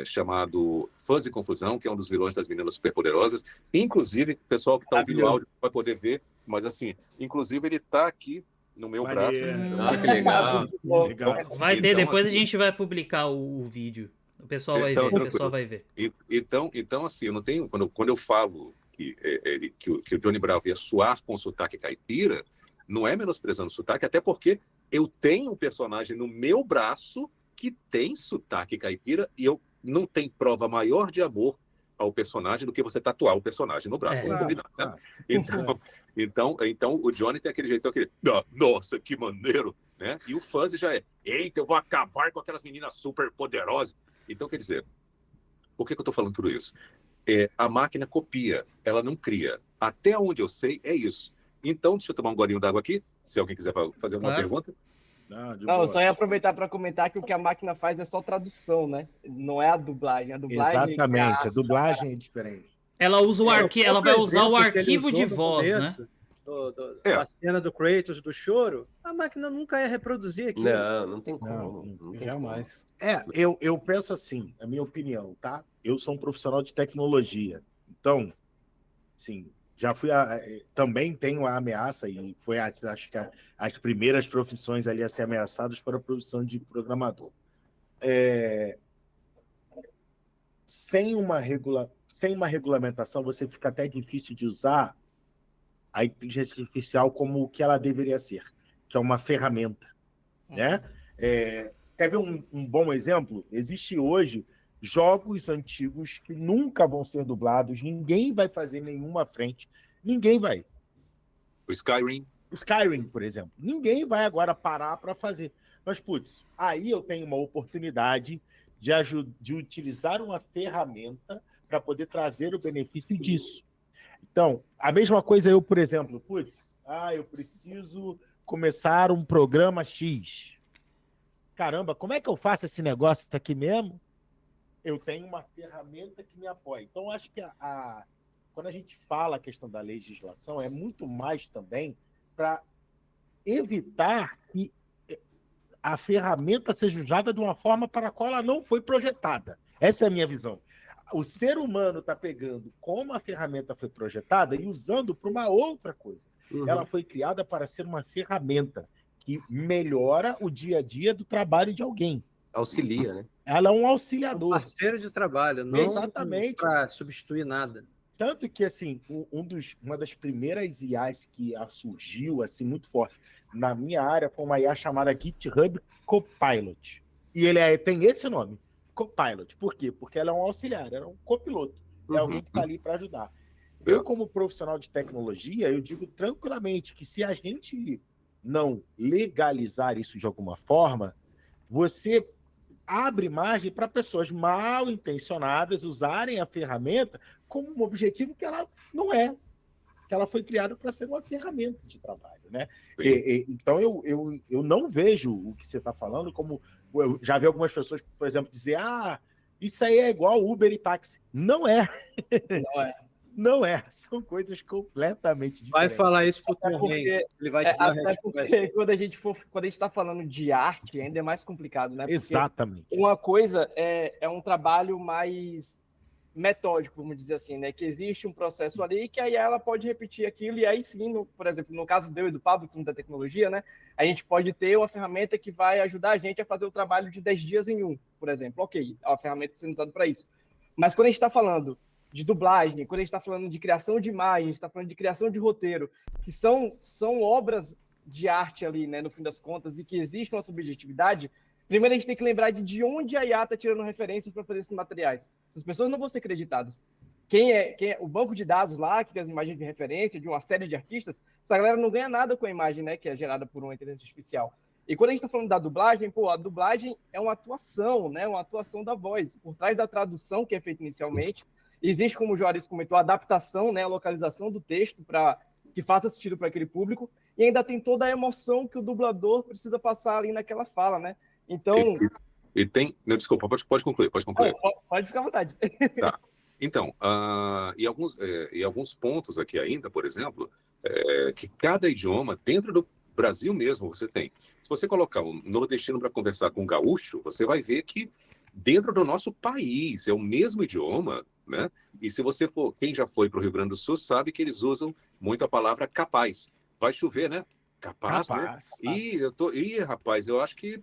chamado Fãs e Confusão, que é um dos vilões das Meninas Superpoderosas. Inclusive, o pessoal que está ouvindo o áudio vai poder ver, mas assim, inclusive ele está aqui no meu braço. Ah, que legal. Legal. Vai ter, Então, depois assim, a gente vai publicar o vídeo. O pessoal vai Então, ver, o tranquilo. pessoal vai ver. Então, assim, eu não tenho... Quando eu falo que o Johnny Bravo ia soar com sotaque caipira, não é menosprezando o sotaque, até porque eu tenho um personagem no meu braço que tem sotaque caipira e eu não tenho prova maior de amor ao personagem do que você tatuar o personagem no braço. Vamos combinar, né? Então, o Johnny tem aquele jeito, aquele, nossa, que maneiro, né? E o Fuzzy já é, eita, eu vou acabar com aquelas meninas super poderosas. Então, quer dizer, por que eu estou falando tudo isso? A máquina copia, ela não cria. Até onde eu sei, é isso. Então, deixa eu tomar um golinho d'água aqui, se alguém quiser fazer uma pergunta. Não, eu só ia aproveitar para comentar que o que a máquina faz é só tradução, né? Não é a dublagem. A dublagem Exatamente, a dublagem é diferente. Ela usa ela vai usar o arquivo de voz, né? A cena do Kratos, do choro, a máquina nunca ia reproduzir aquilo. Não tem como. Não tem Jamais. Eu penso assim, a minha opinião, tá? Eu sou um profissional de tecnologia, então, sim, já fui também tenho a ameaça, e foi, acho que as primeiras profissões ali a ser ameaçadas foram a profissão de programador. Sem uma regulamentação, você fica até difícil de usar a inteligência artificial como o que ela deveria ser, que é uma ferramenta, né? Quer ver um bom exemplo? Existe hoje jogos antigos que nunca vão ser dublados, ninguém vai fazer nenhuma frente, ninguém vai. O Skyrim. Skyrim, por exemplo. Ninguém vai agora parar para fazer. Mas, putz, aí eu tenho uma oportunidade de utilizar uma ferramenta para poder trazer o benefício disso. Então, a mesma coisa eu, por exemplo, eu preciso começar um programa X. Caramba, como é que eu faço esse negócio aqui mesmo? Eu tenho uma ferramenta que me apoia. Então, acho que quando a gente fala a questão da legislação, é muito mais também para evitar que a ferramenta seja usada de uma forma para a qual ela não foi projetada. Essa é a minha visão. O ser humano está pegando como a ferramenta foi projetada e usando para uma outra coisa. Ela foi criada para ser uma ferramenta que melhora o dia a dia do trabalho de alguém. Auxilia, né? Ela é um auxiliador. Parceiro de trabalho, não Exatamente. para substituir nada. Tanto que, assim, uma das primeiras IAs que surgiu, assim, muito forte na minha área foi uma IA chamada GitHub Copilot. E ele tem esse nome, Copilot. Por quê? Porque ela é um auxiliar, ela é um copiloto. É alguém que está ali para ajudar. Eu, como profissional de tecnologia, eu digo tranquilamente que se a gente não legalizar isso de alguma forma, você abre margem para pessoas mal intencionadas usarem a ferramenta como um objetivo que ela não é. que ela foi criada para ser uma ferramenta de trabalho, né? Então eu não vejo o que você está falando como... Eu já vi algumas pessoas, por exemplo, dizer isso aí é igual Uber e táxi. Não é. Não é. Não é. São coisas completamente diferentes. Vai falar isso pro Tom porque- Hanks. Ele vai te dar a Até resposta. porque quando a gente está falando de arte, ainda é mais complicado, né? Porque Exatamente. uma coisa é um trabalho mais metódico, vamos dizer assim, né? Que existe um processo ali que aí ela pode repetir aquilo e aí sim, por exemplo, no caso do do Pablo, que são da tecnologia, né? A gente pode ter uma ferramenta que vai ajudar a gente a fazer o trabalho de 10 dias em um, por exemplo. Ok, é uma ferramenta sendo usada para isso. Mas quando a gente está falando de dublagem, quando a gente está falando de criação de imagens, está falando de criação de roteiro, que são obras de arte ali, né, no fim das contas, e que existe uma subjetividade, primeiro a gente tem que lembrar de onde a IA está tirando referências para fazer esses materiais. As pessoas não vão ser creditadas. Quem é o banco de dados lá, que tem as imagens de referência de uma série de artistas, a galera não ganha nada com a imagem, né, que é gerada por uma inteligência artificial. E quando a gente está falando da dublagem, a dublagem é uma atuação, né, uma atuação da voz. Por trás da tradução que é feita inicialmente, existe, como o Juarez comentou, a adaptação, né, a localização do texto para que faça sentido para aquele público, e ainda tem toda a emoção que o dublador precisa passar ali naquela fala, né? Então... E tem... Não, desculpa, pode concluir. Pode ficar à vontade. Tá. Então, e alguns pontos aqui ainda, por exemplo, que cada idioma, dentro do Brasil mesmo, você tem. Se você colocar um nordestino para conversar com um gaúcho, você vai ver que dentro do nosso país é o mesmo idioma, né? E se você for, quem já foi para o Rio Grande do Sul sabe que eles usam muito a palavra capaz. Vai chover, né? Capaz. Né? Rapaz, eu acho que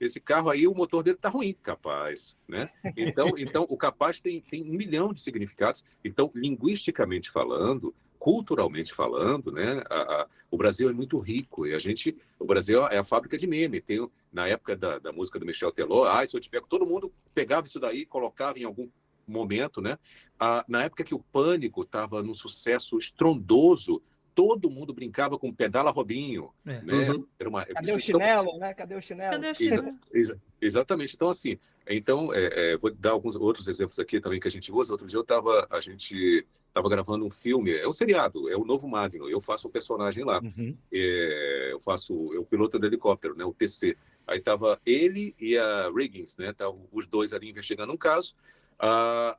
esse carro aí, o motor dele tá ruim, capaz, né? Então o capaz tem 1 milhão de significados. Então, linguisticamente falando, culturalmente falando, né? O Brasil é muito rico e o Brasil é a fábrica de meme. Na época da música do Michel Teló, se eu te pego, todo mundo pegava isso daí e colocava em algum momento, né? Na época que o Pânico estava num sucesso estrondoso, todo mundo brincava com pedala Robinho, né? Cadê o chinelo, né? Cadê o chinelo? Exatamente. Então, assim, vou dar alguns outros exemplos aqui também que a gente usa. Outro dia a gente estava gravando um filme, é um seriado, é o Novo Magno, eu faço um personagem lá. Eu faço o piloto do helicóptero, né? O TC. Aí tava ele e a Riggins, né? Tavam os dois ali investigando um caso.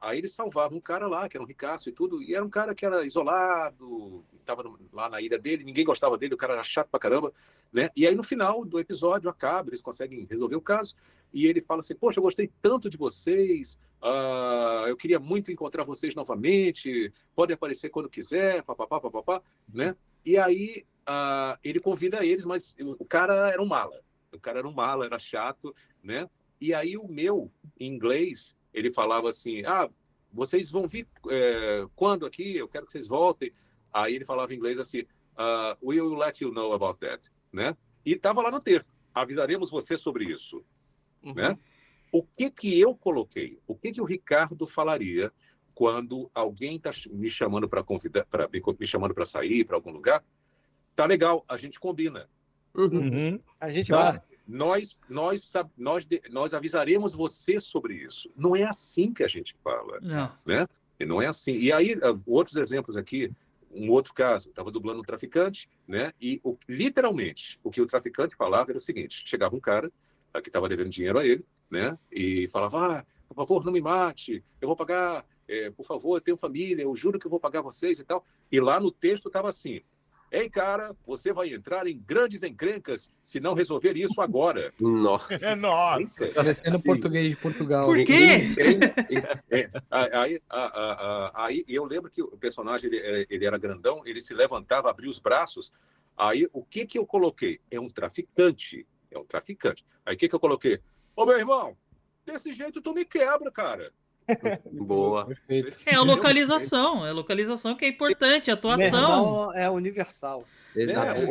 Aí eles salvavam um cara lá, que era um ricaço e tudo, e era um cara que era isolado, estava lá na ilha dele, ninguém gostava dele, o cara era chato pra caramba, né? E aí no final do episódio acaba, eles conseguem resolver o caso, e ele fala assim, poxa, eu gostei tanto de vocês, eu queria muito encontrar vocês novamente, podem aparecer quando quiser, papapá, né? E aí ele convida eles, mas o cara era um mala, era chato, né? E aí o meu, em inglês, ele falava assim, vocês vão vir quando aqui? Eu quero que vocês voltem. Aí ele falava em inglês assim, we will let you know about that, né? E estava lá no texto, avisaremos você sobre isso, né? O que eu coloquei? O que o Ricardo falaria quando alguém está me chamando para convidar, me chamando para sair para algum lugar? Tá legal, a gente combina. A gente Não, vai. nós avisaremos você sobre isso. Não é assim que a gente fala. Não. Né? E não é assim. E aí, outros exemplos aqui, um outro caso, estava dublando um traficante, né? E literalmente, o que o traficante falava era o seguinte, chegava um cara que estava devendo dinheiro a ele, né? E falava, por favor, não me mate, eu vou pagar, por favor, eu tenho família, eu juro que eu vou pagar vocês e tal. E lá no texto estava assim, ei, cara, você vai entrar em grandes encrencas se não resolver isso agora. Nossa. Nossa. Parecendo português de Portugal. Por quê? Aí eu lembro que o personagem ele era grandão, ele se levantava, abria os braços. Aí o que eu coloquei? É um traficante. Aí o que eu coloquei? Ô, meu irmão, desse jeito tu me quebra, cara. Boa. Perfeito. É a localização que é importante, a atuação. É universal. Exato.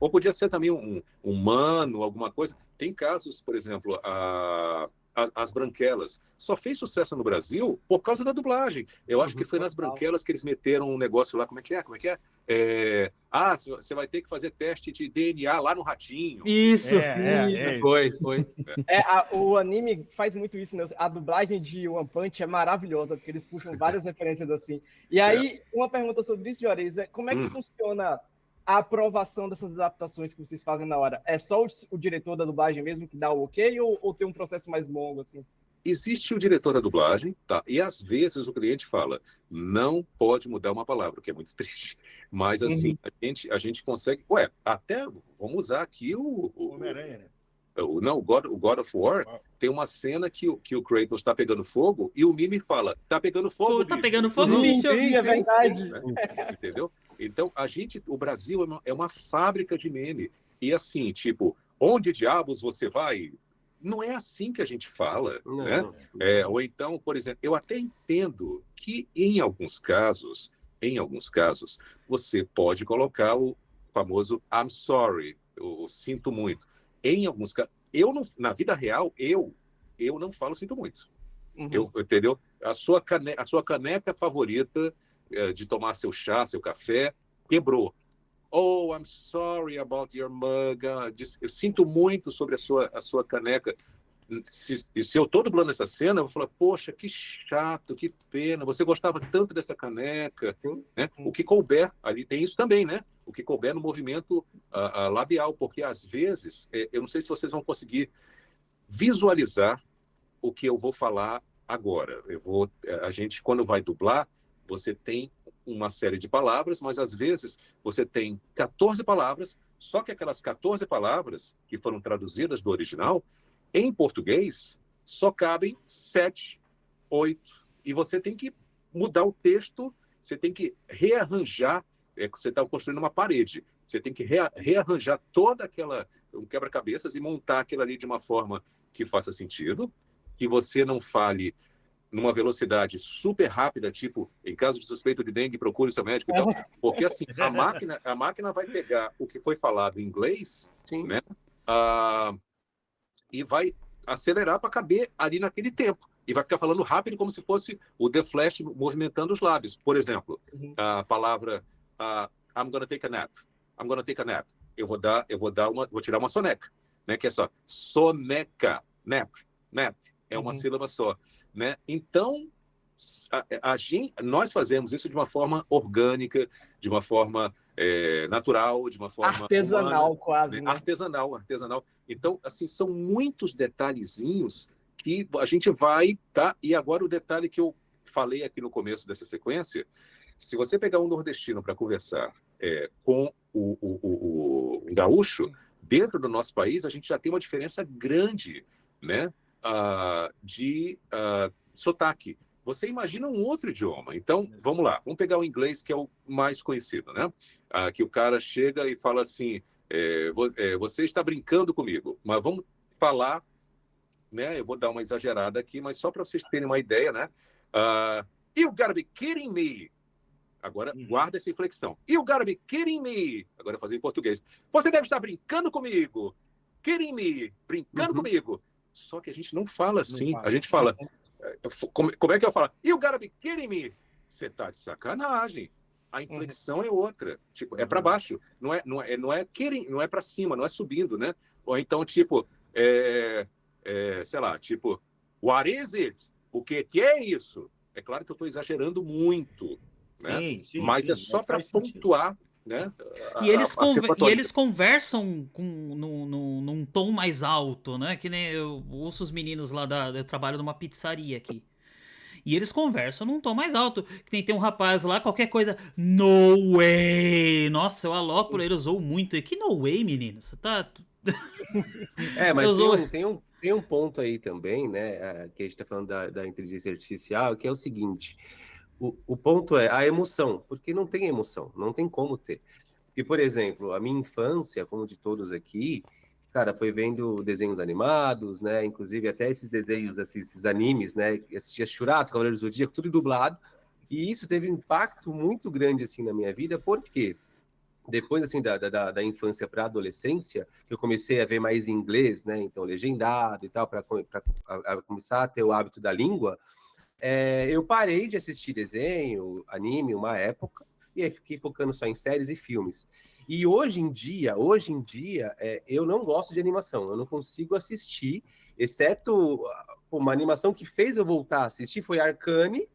Ou podia ser também um humano, alguma coisa. Tem casos, por exemplo, As Branquelas só fez sucesso no Brasil por causa da dublagem. Eu acho que foi nas Branquelas que eles meteram um negócio lá, como é que é? Você vai ter que fazer teste de DNA lá no ratinho. Isso. Foi. O anime faz muito isso, né? A dublagem de One Punch é maravilhosa, porque eles puxam várias referências assim. E aí, uma pergunta sobre isso, Juarez, como é que funciona a aprovação dessas adaptações que vocês fazem na hora? É só o diretor da dublagem mesmo que dá o ok, ou tem um processo mais longo, assim? Existe o diretor da dublagem, tá? E às vezes o cliente fala, não pode mudar uma palavra, o que é muito triste. Mas assim, a gente consegue. Até vamos usar aqui o Homem-Aranha, né? o God of War tem uma cena que o Kratos está pegando fogo e o Mimi fala, tá pegando fogo, Tá bicho." pegando fogo, bicho. Sim, é verdade. Entendeu? Então, o Brasil é uma fábrica de meme. E assim, tipo, onde diabos você vai? Não é assim que a gente fala, né? Ou então, por exemplo, eu até entendo que em alguns casos, você pode colocar o famoso I'm sorry, eu sinto muito. Em alguns casos, na vida real, eu não falo sinto muito. Entendeu? A sua caneca favorita de tomar seu chá, seu café, quebrou. Oh, I'm sorry about your mug. Eu sinto muito sobre a sua caneca. Se eu estou dublando essa cena, eu vou falar, poxa, que chato, que pena, você gostava tanto dessa caneca. Né? O que couber, ali tem isso também, né? O que couber no movimento labial, porque às vezes, eu não sei se vocês vão conseguir visualizar o que eu vou falar agora. A gente, quando vai dublar, você tem uma série de palavras, mas às vezes você tem 14 palavras, só que aquelas 14 palavras que foram traduzidas do original, em português, só cabem 7, 8. E você tem que mudar o texto, você tem que rearranjar, você está construindo uma parede, você tem que rearranjar toda aquela um quebra-cabeças e montar aquilo ali de uma forma que faça sentido, que você não fale numa velocidade super rápida, tipo, em caso de suspeito de dengue, procure seu médico e tal, porque assim, a máquina vai pegar o que foi falado em inglês, né, e vai acelerar para caber ali naquele tempo, e vai ficar falando rápido como se fosse o The Flash movimentando os lábios. Por exemplo, a palavra I'm gonna take a nap. I'm gonna take a nap. Vou tirar uma soneca, né, que é só soneca, nap, é uma sílaba só. Né? Então, nós fazemos isso de uma forma orgânica, de uma forma natural, de uma forma artesanal, humana, quase. Né? Artesanal. Então, assim, são muitos detalhezinhos que a gente vai, tá? E agora o detalhe que eu falei aqui no começo dessa sequência, se você pegar um nordestino para conversar com o gaúcho, dentro do nosso país, a gente já tem uma diferença grande, né? De sotaque. Você imagina um outro idioma. Então, vamos lá. Vamos pegar o inglês, que é o mais conhecido, né? Que o cara chega e fala assim, você está brincando comigo, mas vamos falar, né? Eu vou dar uma exagerada aqui, mas só para vocês terem uma ideia, né? You gotta be kidding me. Agora, guarda essa inflexão. You gotta be kidding me. Agora, fazer em português. Você deve estar brincando comigo. Kidding me. Brincando comigo. Só que a gente não fala assim. A gente fala... Como é que eu falo? You gotta be kidding me. Você tá de sacanagem. A inflexão é outra. Tipo, é para baixo. Não é kidding, não é para cima, não é subindo, né? Ou então, tipo, sei lá, tipo, what is it? O que é isso? É claro que eu estou exagerando muito, né? Mas é só para pontuar, né? E eles conversam num tom mais alto, né? Que nem eu ouço os meninos lá eu trabalho numa pizzaria aqui. E eles conversam num tom mais alto. Que tem um rapaz lá, qualquer coisa, no way! Nossa, eu alopro, ele usou muito. E que no way, menino? Você tá... Mas tem um ponto aí também, né? Que a gente tá falando da inteligência artificial, que é o seguinte... O ponto é a emoção, porque não tem emoção, não tem como ter. Porque, por exemplo, a minha infância, como de todos aqui, cara, foi vendo desenhos animados, né? Inclusive até esses desenhos, esses animes, né? Assistia Churato, Cavaleiros do Zodíaco, tudo dublado. E isso teve um impacto muito grande, assim, na minha vida. Por quê? depois assim da infância para a adolescência, que eu comecei a ver mais inglês, né? Então, legendado e tal, para começar a ter o hábito da língua, eu parei de assistir desenho, anime, uma época, e aí fiquei focando só em séries e filmes. E hoje em dia, eu não gosto de animação, eu não consigo assistir, exceto uma animação que fez eu voltar a assistir foi Arcane,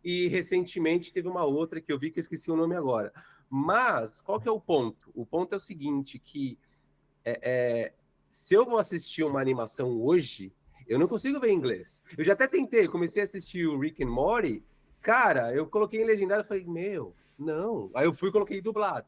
e recentemente teve uma outra que eu vi que eu esqueci o nome agora. Mas qual que é o ponto? O ponto é o seguinte, que se eu vou assistir uma animação hoje, eu não consigo ver em inglês. Eu já até tentei, comecei a assistir o Rick and Morty, cara, eu coloquei em legendado e falei, não. Aí eu fui e coloquei dublado.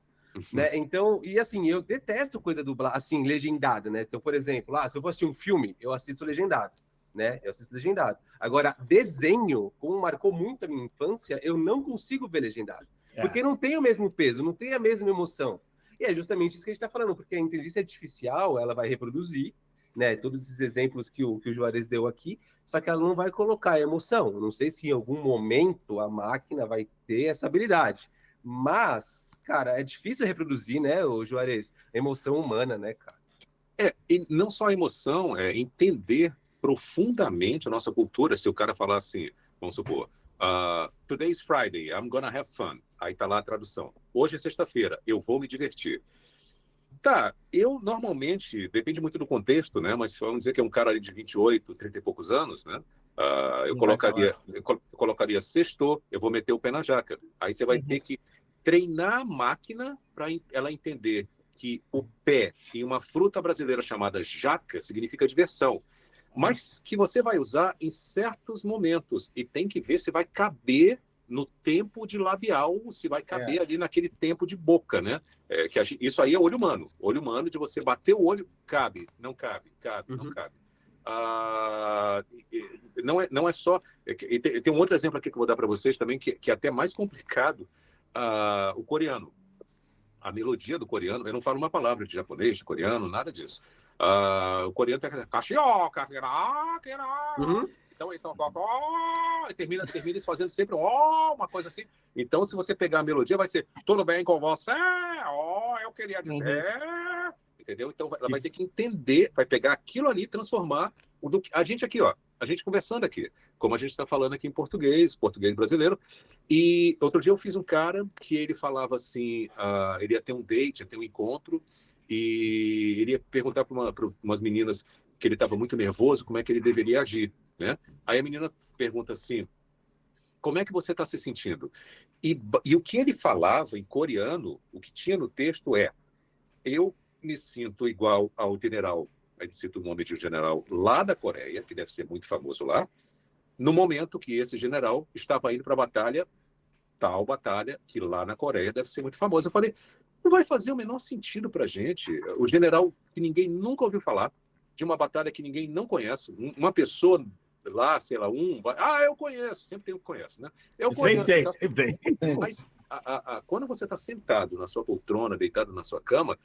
Né? Então, e assim, eu detesto coisa dublada, assim, legendada, né? Então, por exemplo, se eu vou assistir um filme, eu assisto legendado, né? Eu assisto legendado. Agora, desenho, como marcou muito a minha infância, eu não consigo ver legendado. Porque não tem o mesmo peso, não tem a mesma emoção. E é justamente isso que a gente está falando, porque a inteligência artificial, ela vai reproduzir, né, todos esses exemplos que o Juarez deu aqui, só que ela não vai colocar emoção. Eu não sei se em algum momento a máquina vai ter essa habilidade. Mas, cara, é difícil reproduzir, né, o Juarez? Emoção humana, né, cara? E não só a emoção, é entender profundamente a nossa cultura. Se o cara falar assim, vamos supor, today's Friday, I'm gonna have fun. Aí tá lá a tradução. Hoje é sexta-feira, eu vou me divertir. Tá, eu normalmente, depende muito do contexto, né? Mas vamos dizer que é um cara ali de 28, 30 e poucos anos, né? Eu colocaria sextou, eu vou meter o pé na jaca. Aí você vai ter que treinar a máquina para ela entender que o pé em uma fruta brasileira chamada jaca significa diversão, mas que você vai usar em certos momentos e tem que ver se vai caber no tempo de labial, se vai caber ali naquele tempo de boca, né? Isso aí é olho humano de você bater o olho, cabe, não cabe, não cabe. Não é só... Tem um outro exemplo aqui que eu vou dar para vocês também, que é até mais complicado, o coreano. A melodia do coreano, eu não falo uma palavra de japonês, de coreano, nada disso. O coreano tem então termina eles fazendo sempre uma coisa assim. Então, se você pegar a melodia, vai ser tudo bem com você? Eu queria dizer. Entendeu? Então, ela vai ter que entender, vai pegar aquilo ali e transformar. A gente aqui, a gente conversando aqui, como a gente está falando aqui em português brasileiro. E outro dia eu fiz um cara que ele falava assim, ele ia ter um date, ia ter um encontro, e ele ia perguntar para umas meninas que ele estava muito nervoso, como é que ele deveria agir, né? Aí a menina pergunta assim, como é que você está se sentindo? E o que ele falava em coreano, o que tinha no texto eu me sinto igual ao general, aí cita o nome de um general lá da Coreia, que deve ser muito famoso lá, no momento que esse general estava indo para a batalha, tal batalha, que lá na Coreia deve ser muito famosa. Eu falei, não vai fazer o menor sentido para a gente. O general que ninguém nunca ouviu falar, de uma batalha que ninguém não conhece, uma pessoa lá, sei lá, eu conheço, sempre tem um que conhece, né? Eu conheço, sempre tem. Mas quando você está sentado na sua poltrona, deitado na sua cama,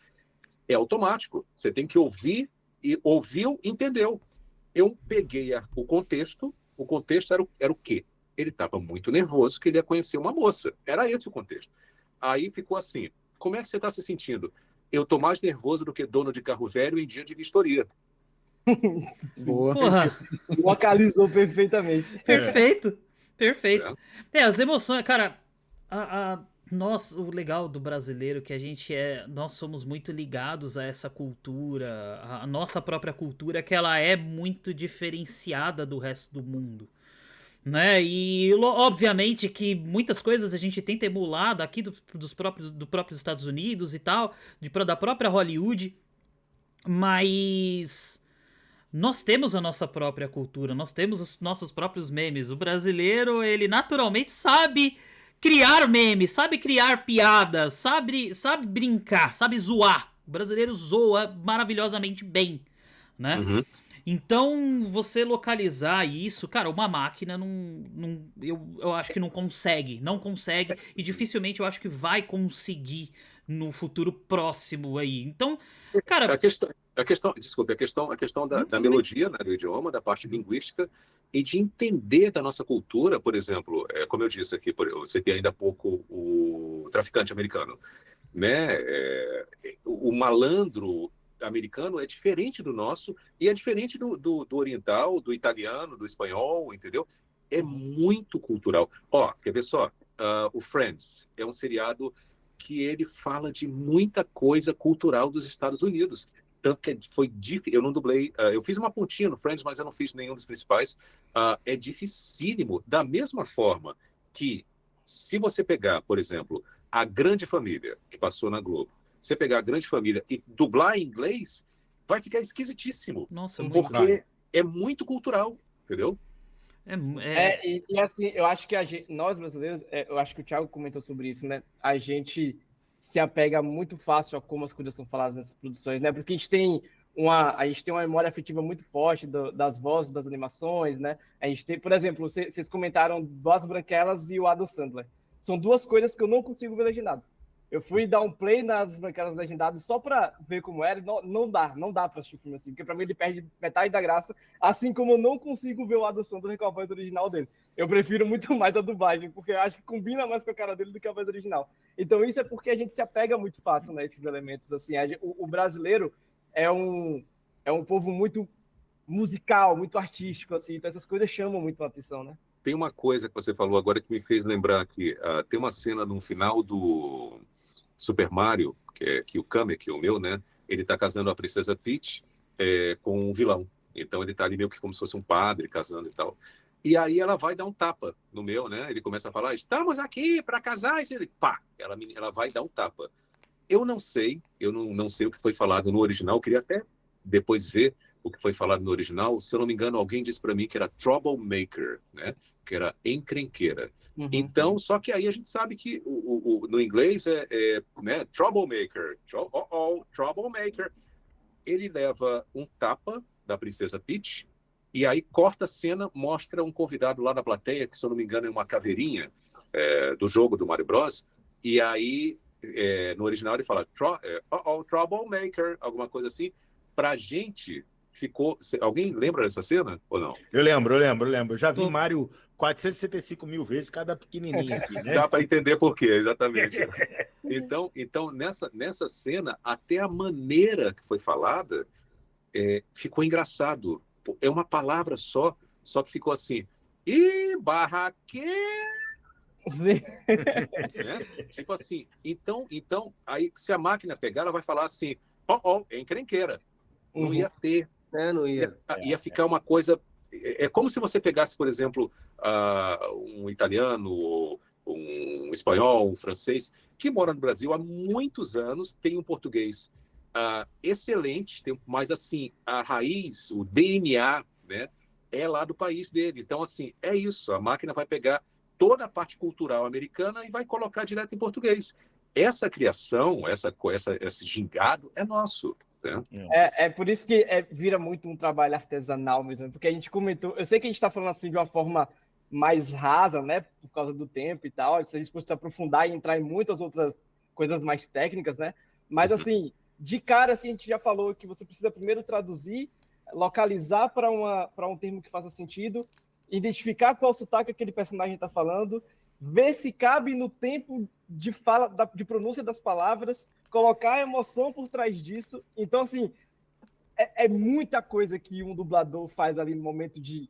é automático. Você tem que ouvir, e ouviu, entendeu. Eu peguei o contexto era o quê? Ele estava muito nervoso que ele ia conhecer uma moça. Era esse o contexto. Aí ficou assim, como é que você está se sentindo? Eu estou mais nervoso do que dono de carro velho em dia de vistoria. Boa. Porra, Localizou perfeitamente. perfeito. As emoções, cara, o legal do brasileiro é que nós somos muito ligados a essa cultura, a nossa própria cultura, que ela é muito diferenciada do resto do mundo, né? E obviamente que muitas coisas a gente tenta emular daqui dos próprios Estados Unidos e tal, da própria Hollywood, mas nós temos a nossa própria cultura, nós temos os nossos próprios memes. O brasileiro, ele naturalmente sabe criar memes, sabe criar piadas, sabe brincar, sabe zoar. O brasileiro zoa maravilhosamente bem, né? Então, você localizar isso, cara, uma máquina eu acho que não consegue, e dificilmente eu acho que vai conseguir no futuro próximo aí. Então, cara... A questão da melodia, né, do idioma, da parte linguística e de entender da nossa cultura, por exemplo, como eu disse aqui, você tem ainda há pouco o Traficante Americano. né? O malandro americano é diferente do nosso e é diferente do oriental, do italiano, do espanhol, entendeu? É muito cultural. Ó, quer ver só? O Friends é um seriado que ele fala de muita coisa cultural dos Estados Unidos. Tanto que foi difícil. Eu não dublei, eu fiz uma pontinha no Friends, mas eu não fiz nenhum dos principais. É dificílimo. Da mesma forma que, se você pegar, por exemplo, A Grande Família, que passou na Globo, você pegar A Grande Família e dublar em inglês, vai ficar esquisitíssimo. Nossa, muito. Porque é muito cultural, entendeu? E assim, eu acho que nós brasileiros, eu acho que o Thiago comentou sobre isso, né? A gente se apega muito fácil a como as coisas são faladas nessas produções, né? Porque a gente tem uma memória afetiva muito forte das vozes, das animações, né? A gente tem, por exemplo, vocês comentaram Vozes Branquelas e o Adam Sandler. São duas coisas que eu não consigo ver legendado. Eu fui dar um play nas Branquelas legendadas só pra ver como era, e não dá pra assistir o filme assim, porque pra mim ele perde metade da graça, assim como eu não consigo ver o Adam Sandler com a voz original dele. Eu prefiro muito mais a dublagem, porque eu acho que combina mais com a cara dele do que a voz original. Então isso é porque a gente se apega muito fácil, né, esses elementos, assim. O brasileiro é um povo muito musical, muito artístico, assim, então essas coisas chamam muito a atenção, né? Tem uma coisa que você falou agora que me fez lembrar que tem uma cena no final do Super Mario, que o Kamek, o meu, né? Ele tá casando a Princesa Peach com um vilão. Então ele tá ali meio que como se fosse um padre casando e tal. E aí ela vai dar um tapa no meu, né? Ele começa a falar, estamos aqui para casar. E ele, pá! Ela vai dar um tapa. Eu não sei o que foi falado no original. Eu queria até depois ver o que foi falado no original. Se eu não me engano, alguém disse para mim que era troublemaker, né? Que era encrenqueira. Uhum. Então, só que aí a gente sabe que no inglês né, troublemaker, troublemaker. Ele leva um tapa da Princesa Peach e aí corta a cena, mostra um convidado lá na plateia, que se eu não me engano é uma caveirinha do jogo do Mario Bros. E aí, no original ele fala troublemaker, alguma coisa assim. Pra gente... ficou... Alguém lembra dessa cena ou não? Eu lembro. Eu já vi Mario 465 mil vezes, cada pequenininho aqui, né? Dá para entender por quê, exatamente. Então nessa cena, até a maneira que foi falada ficou engraçado. É uma palavra só que ficou assim. E barraqueira! Né? Tipo assim. Então, aí se a máquina pegar, ela vai falar assim, é encrenqueira. Não ia ter. Não ia. Ia ficar uma coisa... É como se você pegasse, por exemplo, um italiano, um espanhol, um francês, que mora no Brasil há muitos anos, tem um português excelente, mas assim, a raiz, o DNA, né, é lá do país dele. Então, assim, é isso. A máquina vai pegar toda a parte cultural americana e vai colocar direto em português. Essa criação, esse gingado é nosso. É por isso que vira muito um trabalho artesanal mesmo, porque a gente comentou, eu sei que a gente está falando assim de uma forma mais rasa, né, por causa do tempo e tal, se a gente fosse se aprofundar e entrar em muitas outras coisas mais técnicas, né, mas assim, de cara assim, a gente já falou que você precisa primeiro traduzir, localizar para um termo que faça sentido, identificar qual sotaque aquele personagem está falando, ver se cabe no tempo de fala, de pronúncia das palavras, colocar a emoção por trás disso. Então, assim, é muita coisa que um dublador faz ali no momento de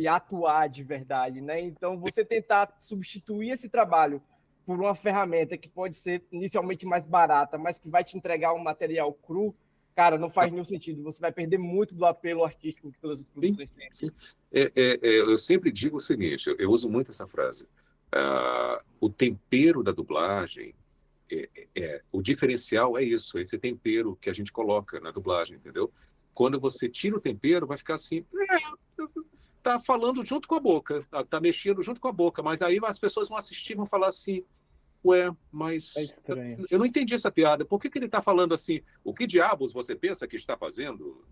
atuar de verdade, né? Então, você tentar substituir esse trabalho por uma ferramenta que pode ser inicialmente mais barata, mas que vai te entregar um material cru, cara, não faz nenhum sentido. Você vai perder muito do apelo artístico que todas as produções têm. Sim. Eu sempre digo o seguinte, eu uso muito essa frase. O tempero da dublagem, o diferencial é isso, esse tempero que a gente coloca na dublagem, entendeu? Quando você tira o tempero, vai ficar assim, tá falando junto com a boca, tá mexendo junto com a boca, mas aí as pessoas vão assistir e vão falar assim, ué, mas eu não entendi essa piada, por que ele tá falando assim? O que diabos você pensa que está fazendo?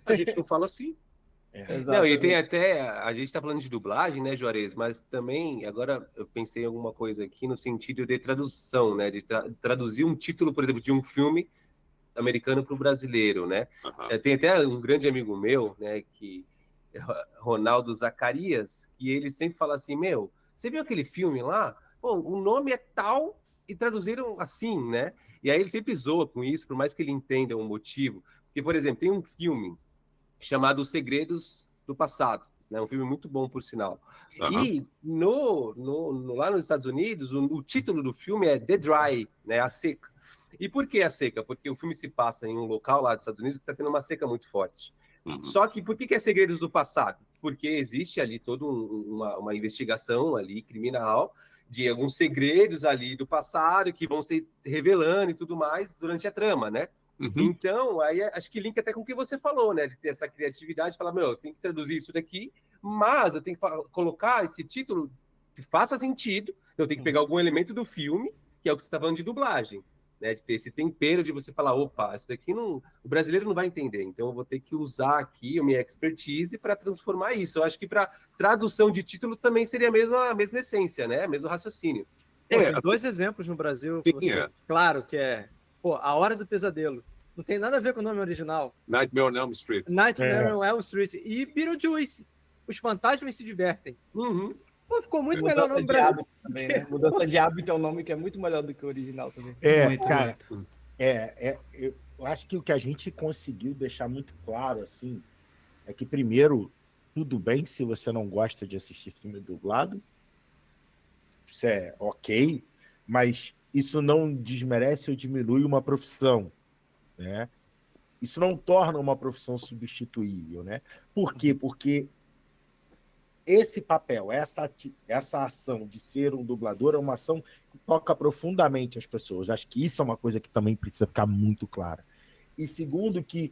A gente não fala assim. Não, e tem até, a gente está falando de dublagem, né, Juarez, mas também, agora eu pensei em alguma coisa aqui no sentido de tradução, né, de traduzir um título, por exemplo, de um filme americano para o brasileiro, né. Tem até um grande amigo meu, né, que é Ronaldo Zacarias, que ele sempre fala assim, você viu aquele filme lá? Pô, o nome é tal e traduziram assim, né? E aí ele sempre zoa com isso, por mais que ele entenda o motivo. Porque, por exemplo, tem um filme chamado Os Segredos do Passado, né? Um filme muito bom, por sinal. E lá nos Estados Unidos, o título do filme é The Dry, né? A Seca. E por que a seca? Porque o filme se passa em um local lá dos Estados Unidos que está tendo uma seca muito forte. Só que por que é Segredos do Passado? Porque existe ali toda uma investigação ali criminal de alguns segredos ali do passado que vão se revelando e tudo mais durante a trama, né? Então, aí acho que linka até com o que você falou, né? De ter essa criatividade, falar, eu tenho que traduzir isso daqui, mas eu tenho que colocar esse título que faça sentido, eu tenho que pegar algum elemento do filme, que é o que você está falando de dublagem, né? De ter esse tempero de você falar, opa, isso daqui o brasileiro não vai entender, então eu vou ter que usar aqui a minha expertise para transformar isso. Eu acho que para tradução de título também seria a mesma essência, né? Mesmo raciocínio. Tem 2 exemplos no Brasil, claro, que é A Hora do Pesadelo. Não tem nada a ver com o nome original. Nightmare on Elm Street. Nightmare on Elm Street. E Beetlejuice. Os fantasmas se divertem. Pô, ficou muito melhor o nome do Brasil. Também, né? Mudança de hábito é um nome que é muito melhor do que o original também. Cara, eu acho que o que a gente conseguiu deixar muito claro, assim, é que, primeiro, tudo bem se você não gosta de assistir filme dublado. Isso é ok, mas isso não desmerece ou diminui uma profissão, né? Isso não torna uma profissão substituível, né? Por quê? Porque esse papel, essa ação de ser um dublador é uma ação que toca profundamente as pessoas. Acho que isso é uma coisa que também precisa ficar muito clara. E segundo, que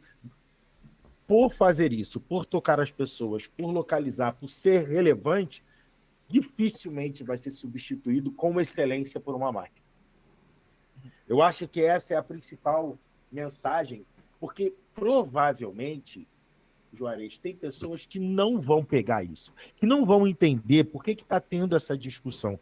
por fazer isso, por tocar as pessoas, por localizar, por ser relevante, dificilmente vai ser substituído com excelência por uma máquina. Eu acho que essa é a principal mensagem, porque provavelmente, Juarez, tem pessoas que não vão pegar isso, que não vão entender por que está tendo essa discussão.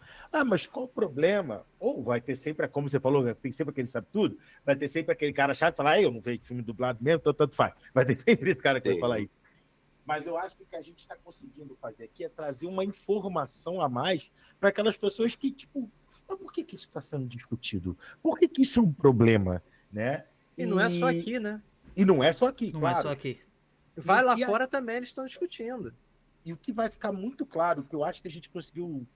Mas qual o problema? Ou vai ter sempre, como você falou, tem sempre aquele sabe tudo, vai ter sempre aquele cara chato que fala, eu não vejo filme dublado mesmo, então tanto faz. Vai ter sempre esse cara que vai falar isso. Mas eu acho que o que a gente está conseguindo fazer aqui é trazer uma informação a mais para aquelas pessoas que, mas por que isso está sendo discutido? Por que isso é um problema? Né? E não é só aqui, né? E não é só aqui, Não claro. é só aqui. Vai lá fora também, eles estão discutindo. E o que vai ficar muito claro, que eu acho que a gente conseguiu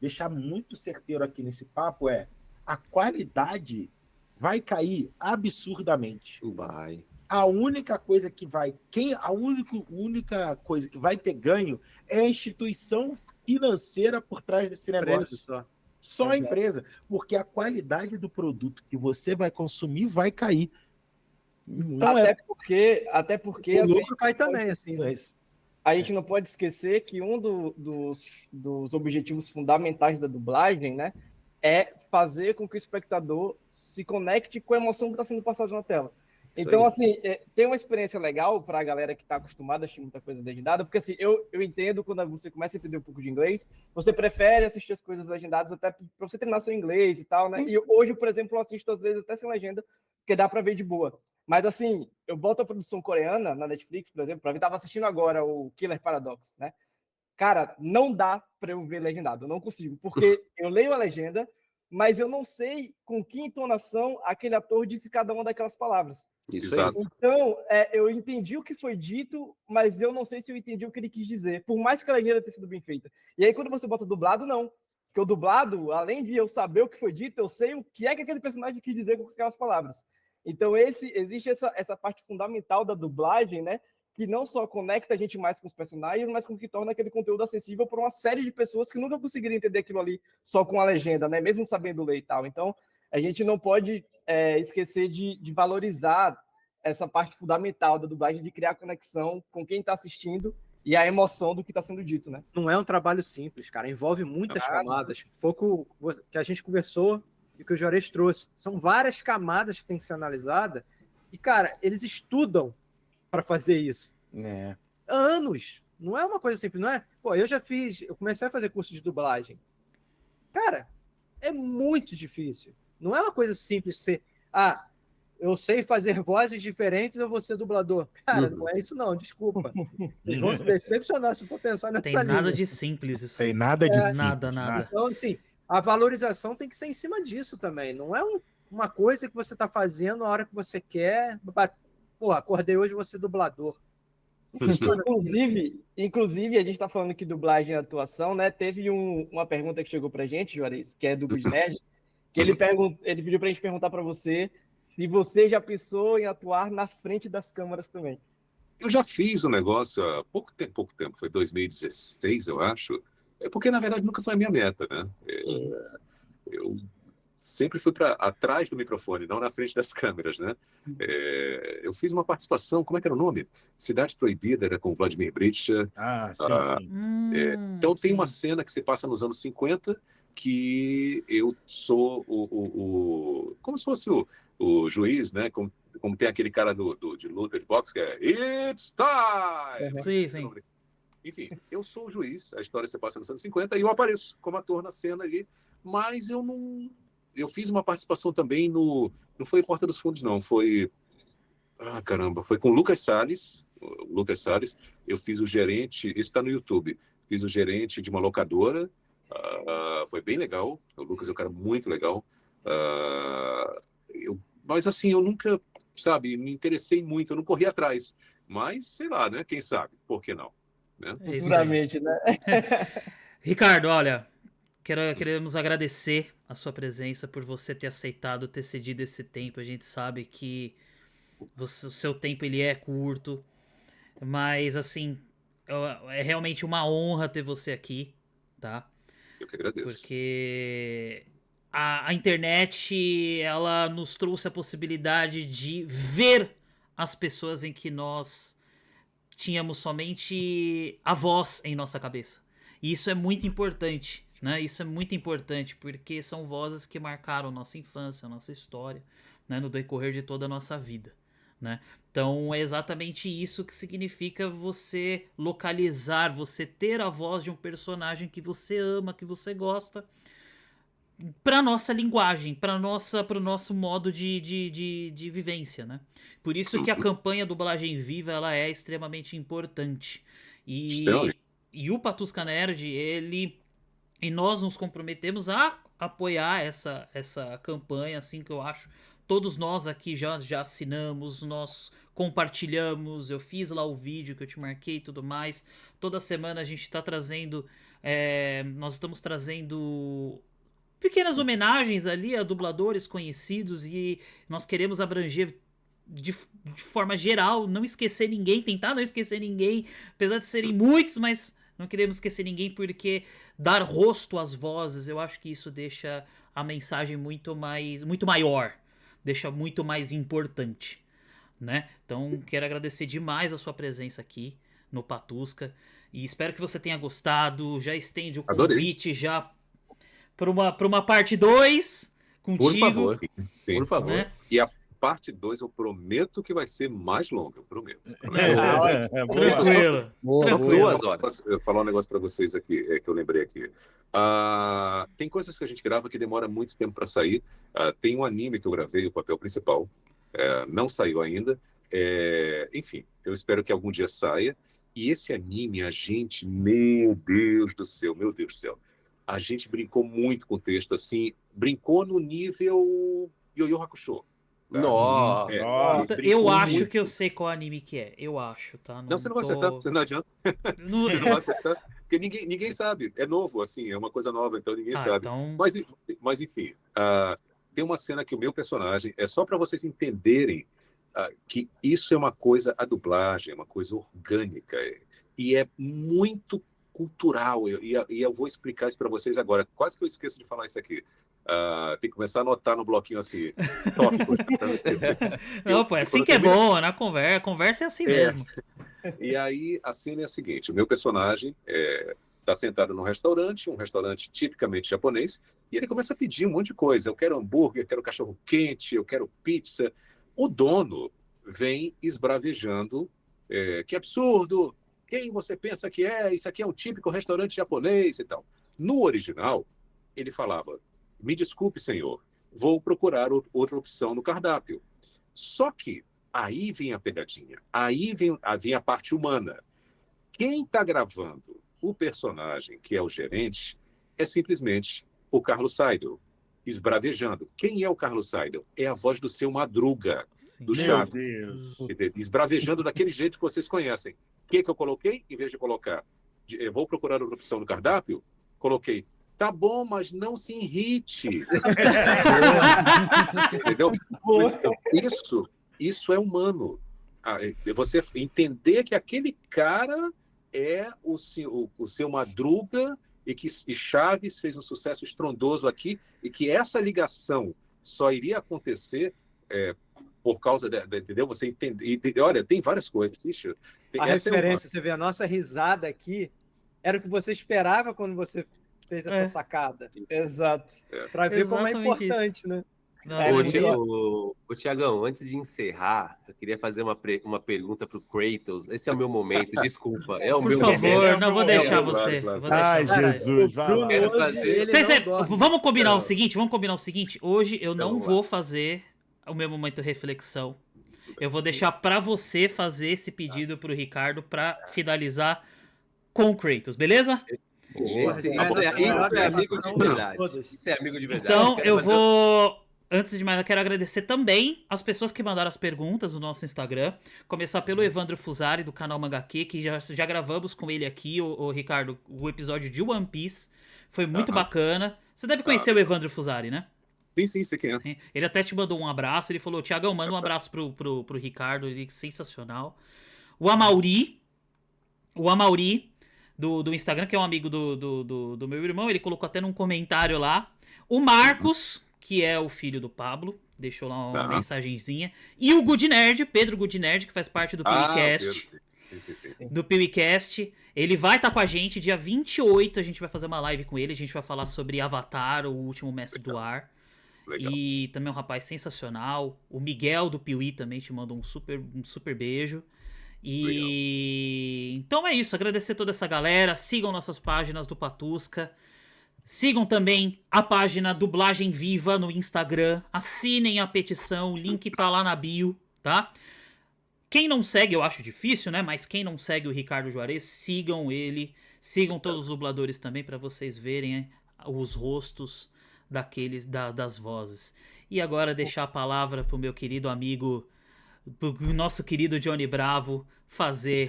deixar muito certeiro aqui nesse papo, é a qualidade vai cair absurdamente. Vai. A única coisa que vai... A única coisa que vai ter ganho é a instituição financeira por trás desse negócio. Só a empresa. Porque a qualidade do produto que você vai consumir vai cair. Então, até porque o lucro cai também, assim. A gente não pode esquecer que um dos objetivos fundamentais da dublagem, né, é fazer com que o espectador se conecte com a emoção que está sendo passada na tela. Então, assim, tem uma experiência legal para a galera que está acostumada a assistir muita coisa legendada, porque, assim, eu entendo quando você começa a entender um pouco de inglês, você prefere assistir as coisas legendadas até para você treinar seu inglês e tal, né? E hoje, por exemplo, eu assisto às vezes até sem legenda, porque dá para ver de boa. Mas, assim, eu boto a produção coreana na Netflix, por exemplo, para mim, estava assistindo agora o Killer Paradox, né? Cara, não dá para eu ver legendado, eu não consigo, porque eu leio a legenda, mas eu não sei com que entonação aquele ator disse cada uma daquelas palavras. Exato. Então, eu entendi o que foi dito, mas eu não sei se eu entendi o que ele quis dizer, por mais que a legenda tenha sido bem feita. E aí, quando você bota dublado, não. Porque o dublado, além de eu saber o que foi dito, eu sei o que é que aquele personagem quis dizer com aquelas palavras. Então, existe essa parte fundamental da dublagem, né? Que não só conecta a gente mais com os personagens, mas com que torna aquele conteúdo acessível para uma série de pessoas que nunca conseguiriam entender aquilo ali só com a legenda, né? Mesmo sabendo ler e tal. Então, a gente não pode esquecer de valorizar essa parte fundamental da dublagem, de criar conexão com quem está assistindo e a emoção do que está sendo dito, né? Não é um trabalho simples, cara. Envolve muitas camadas. Foi o que a gente conversou e que o Juarez trouxe. São várias camadas que tem que ser analisada. E, cara, eles estudam para fazer isso. Anos. Não é uma coisa simples, não é? Pô, eu comecei a fazer curso de dublagem. Cara, é muito difícil. Não é uma coisa simples ser, eu sei fazer vozes diferentes, eu vou ser dublador. Cara, não é isso não, desculpa. Vocês vão se decepcionar se for pensar nessa linha. Tem nada de simples isso. Tem nada de simples. Nada. Então, assim, a valorização tem que ser em cima disso também. Não é uma coisa que você está fazendo a hora que você quer. Pô, acordei hoje, vou ser dublador. Inclusive, a gente está falando aqui dublagem e atuação, né? Teve uma pergunta que chegou pra gente, Juarez, que é do Good Nerd, que ele pediu pra gente perguntar para você se você já pensou em atuar na frente das câmeras também. Eu já fiz um negócio há pouco tempo, foi 2016, eu acho. É porque, na verdade, nunca foi a minha meta, né? Eu sempre fui para atrás do microfone, não na frente das câmeras, né? Eu fiz uma participação, como é que era o nome? Cidade Proibida, era com o Vladimir Britscha. Sim. Então tem uma cena que se passa nos anos 50 que eu sou como se fosse o juiz, né? Como tem aquele cara de luta de boxe que é It's time! Sim. Enfim, eu sou o juiz, a história se passa nos anos 50 e eu apareço como ator na cena ali, mas eu não... Eu fiz uma participação também não foi Porta dos Fundos, não, foi... foi com o Lucas Salles. Eu fiz o gerente, isso está no YouTube, fiz o gerente de uma locadora, foi bem legal, o Lucas é um cara muito legal, mas assim, eu nunca, sabe, me interessei muito, eu não corri atrás, mas sei lá, né, quem sabe, por que não? Né? Futuramente, né? Ricardo, olha, queremos agradecer a sua presença, por você ter aceitado, ter cedido esse tempo. A gente sabe que o seu tempo ele é curto, mas assim, é realmente uma honra ter você aqui, tá? Eu que agradeço. Porque a internet, ela nos trouxe a possibilidade de ver as pessoas em que nós tínhamos somente a voz em nossa cabeça. E isso é muito importante, né? Isso é muito importante, porque são vozes que marcaram nossa infância, nossa história, né? No decorrer de toda a nossa vida, né? Então é exatamente isso que significa você localizar, você ter a voz de um personagem que você ama, que você gosta, para nossa linguagem, para o nosso modo de vivência, né? Por isso que a campanha Dublagem Viva, ela é extremamente importante. E o Patusca Nerd, e nós nos comprometemos a apoiar essa campanha, assim, que eu acho. Todos nós aqui já assinamos, nós compartilhamos, eu fiz lá o vídeo que eu te marquei e tudo mais. Toda semana a gente está trazendo, nós estamos trazendo pequenas homenagens ali a dubladores conhecidos, e nós queremos abranger de forma geral, não esquecer ninguém, tentar não esquecer ninguém, apesar de serem muitos, mas não queremos esquecer ninguém, porque dar rosto às vozes, eu acho que isso deixa a mensagem muito maior, deixa muito mais importante, né? Então quero agradecer demais a sua presença aqui no Patusca, e espero que você tenha gostado. Já estende o convite já para uma parte 2 contigo. Por favor. Sim. Por favor. Né? E a parte 2 eu prometo que vai ser mais longa, eu prometo. Tranquilo. São 2 horas. Eu vou falar um negócio para vocês aqui, que eu lembrei aqui. Tem coisas que a gente grava que demora muito tempo para sair. Tem um anime que eu gravei, o papel principal. Não saiu ainda. Enfim, eu espero que algum dia saia. E esse anime, meu Deus do céu, a gente brincou muito com o texto, assim, brincou no nível Yu Yu Hakusho. Tá? Nossa! Eu acho que eu sei qual anime que é. Eu acho, tá? Não, você não vai acertar, você não adianta. Você não vai acertar, porque ninguém sabe. É novo, assim, é uma coisa nova, então ninguém sabe. Então... Mas enfim, tem uma cena que o meu personagem, é só para vocês entenderem que isso é uma coisa, a dublagem é uma coisa orgânica, e é muito cultural, e eu vou explicar isso para vocês agora. Quase que eu esqueço de falar isso aqui. Tem que começar a anotar no bloquinho assim, tópicos. Não, pô, é assim que é bom, na conversa é assim mesmo. E aí a cena é a seguinte: o meu personagem está sentado num restaurante, um restaurante tipicamente japonês, e ele começa a pedir um monte de coisa. Eu quero hambúrguer, eu quero cachorro quente, eu quero pizza. O dono vem esbravejando, que absurdo! Quem você pensa que é? Isso aqui é um típico restaurante japonês e tal. No original, ele falava: me desculpe, senhor, vou procurar outra opção no cardápio. Só que aí vem a pegadinha, aí vem a parte humana. Quem está gravando o personagem, que é o gerente, é simplesmente o Carlos Seidel esbravejando. Quem é o Carlos Seidel? É a voz do seu Madruga, Sim. do Meu Chaves. Deus. Esbravejando daquele jeito que vocês conhecem. O que eu coloquei? Em vez de colocar, eu vou procurar outra opção no cardápio, coloquei, tá bom, mas não se irrite. Entendeu? Então, isso é humano. Você entender que aquele cara é o seu Madruga e Chaves fez um sucesso estrondoso aqui e que essa ligação só iria acontecer por causa entendeu? Você entende. Olha, tem várias coisas. Ixi, A essa referência, você vê, a nossa risada aqui era o que você esperava quando você fez essa sacada. Exato. Pra ver como é Exatamente importante, né? Nossa, Ô, Tiagão, antes de encerrar, eu queria fazer uma pergunta pro Kratos. Esse é o meu momento, desculpa. É o por meu favor, momento. não vou deixar Claro, você. claro. Vou deixar Ai, você. Jesus, vai lá. Bruno hoje, fazer- ele Cês- não dorme. vamos combinar o seguinte. Hoje eu não Vamos lá. vou fazer o meu momento reflexão. Eu vou deixar pra você fazer esse pedido pro Ricardo pra finalizar com o Kratos, beleza? Isso é Essa amigo a de gravação verdade. todas. Isso é amigo de verdade. Então quero eu fazer- vou. Antes de mais, eu quero agradecer também as pessoas que mandaram as perguntas no nosso Instagram. Começar pelo Evandro Fusari, do canal MangaQ, que já gravamos com ele aqui, o Ricardo, o episódio de One Piece. Foi muito bacana. Você deve conhecer o Evandro Fusari, né? Sim, sei quem é. Ele até te mandou um abraço. Ele falou: Tiagão, manda um abraço pro Ricardo. Ele é sensacional. O Amauri do Instagram, que é um amigo do meu irmão, ele colocou até num comentário lá. O Marcos, que é o filho do Pablo, deixou lá uma mensagenzinha. E o Good Nerd, Pedro Good Nerd, que faz parte do PewCast. Sim. Do PewCast. Ele vai estar com a gente dia 28. A gente vai fazer uma live com ele. A gente vai falar sobre Avatar, o último mestre do ar. Legal. E também é um rapaz sensacional. O Miguel do Piuí também te manda um super beijo. E então é isso. Agradecer toda essa galera. Sigam nossas páginas do Patusca. Sigam também a página Dublagem Viva no Instagram. Assinem a petição. O link tá lá na bio, tá? Quem não segue, eu acho difícil, né? Mas quem não segue o Ricardo Juarez, sigam ele. Sigam todos os dubladores também para vocês verem os rostos das vozes. E agora deixar a palavra pro meu querido amigo, pro nosso querido Johnny Bravo, fazer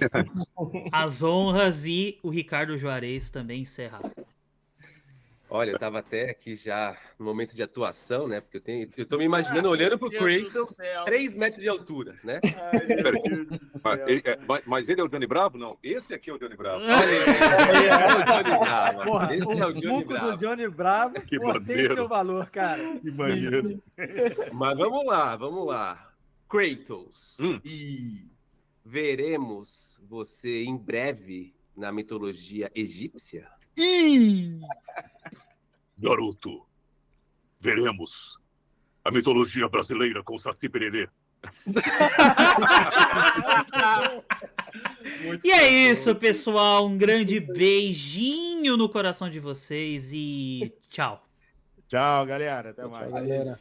as honras e o Ricardo Juarez também encerrar. Olha, eu tava até aqui já no momento de atuação, né? Porque eu tô me imaginando olhando pro Kratos, 3 metros de altura, né? Mas ele é o Johnny Bravo? Não. Esse aqui é o Johnny Bravo. Olha aí, esse é o Johnny Bravo. Porra, Esse é o o Johnny Funko Bravo. do Johnny Bravo Que tem maneiro. seu valor, cara. Que maneiro. Mas vamos lá. Kratos. E veremos você em breve na mitologia egípcia? Garoto, veremos a mitologia brasileira com Saci Pererê. E é isso, pessoal. Um grande beijinho no coração de vocês e tchau. Tchau, galera. Até mais. Galera.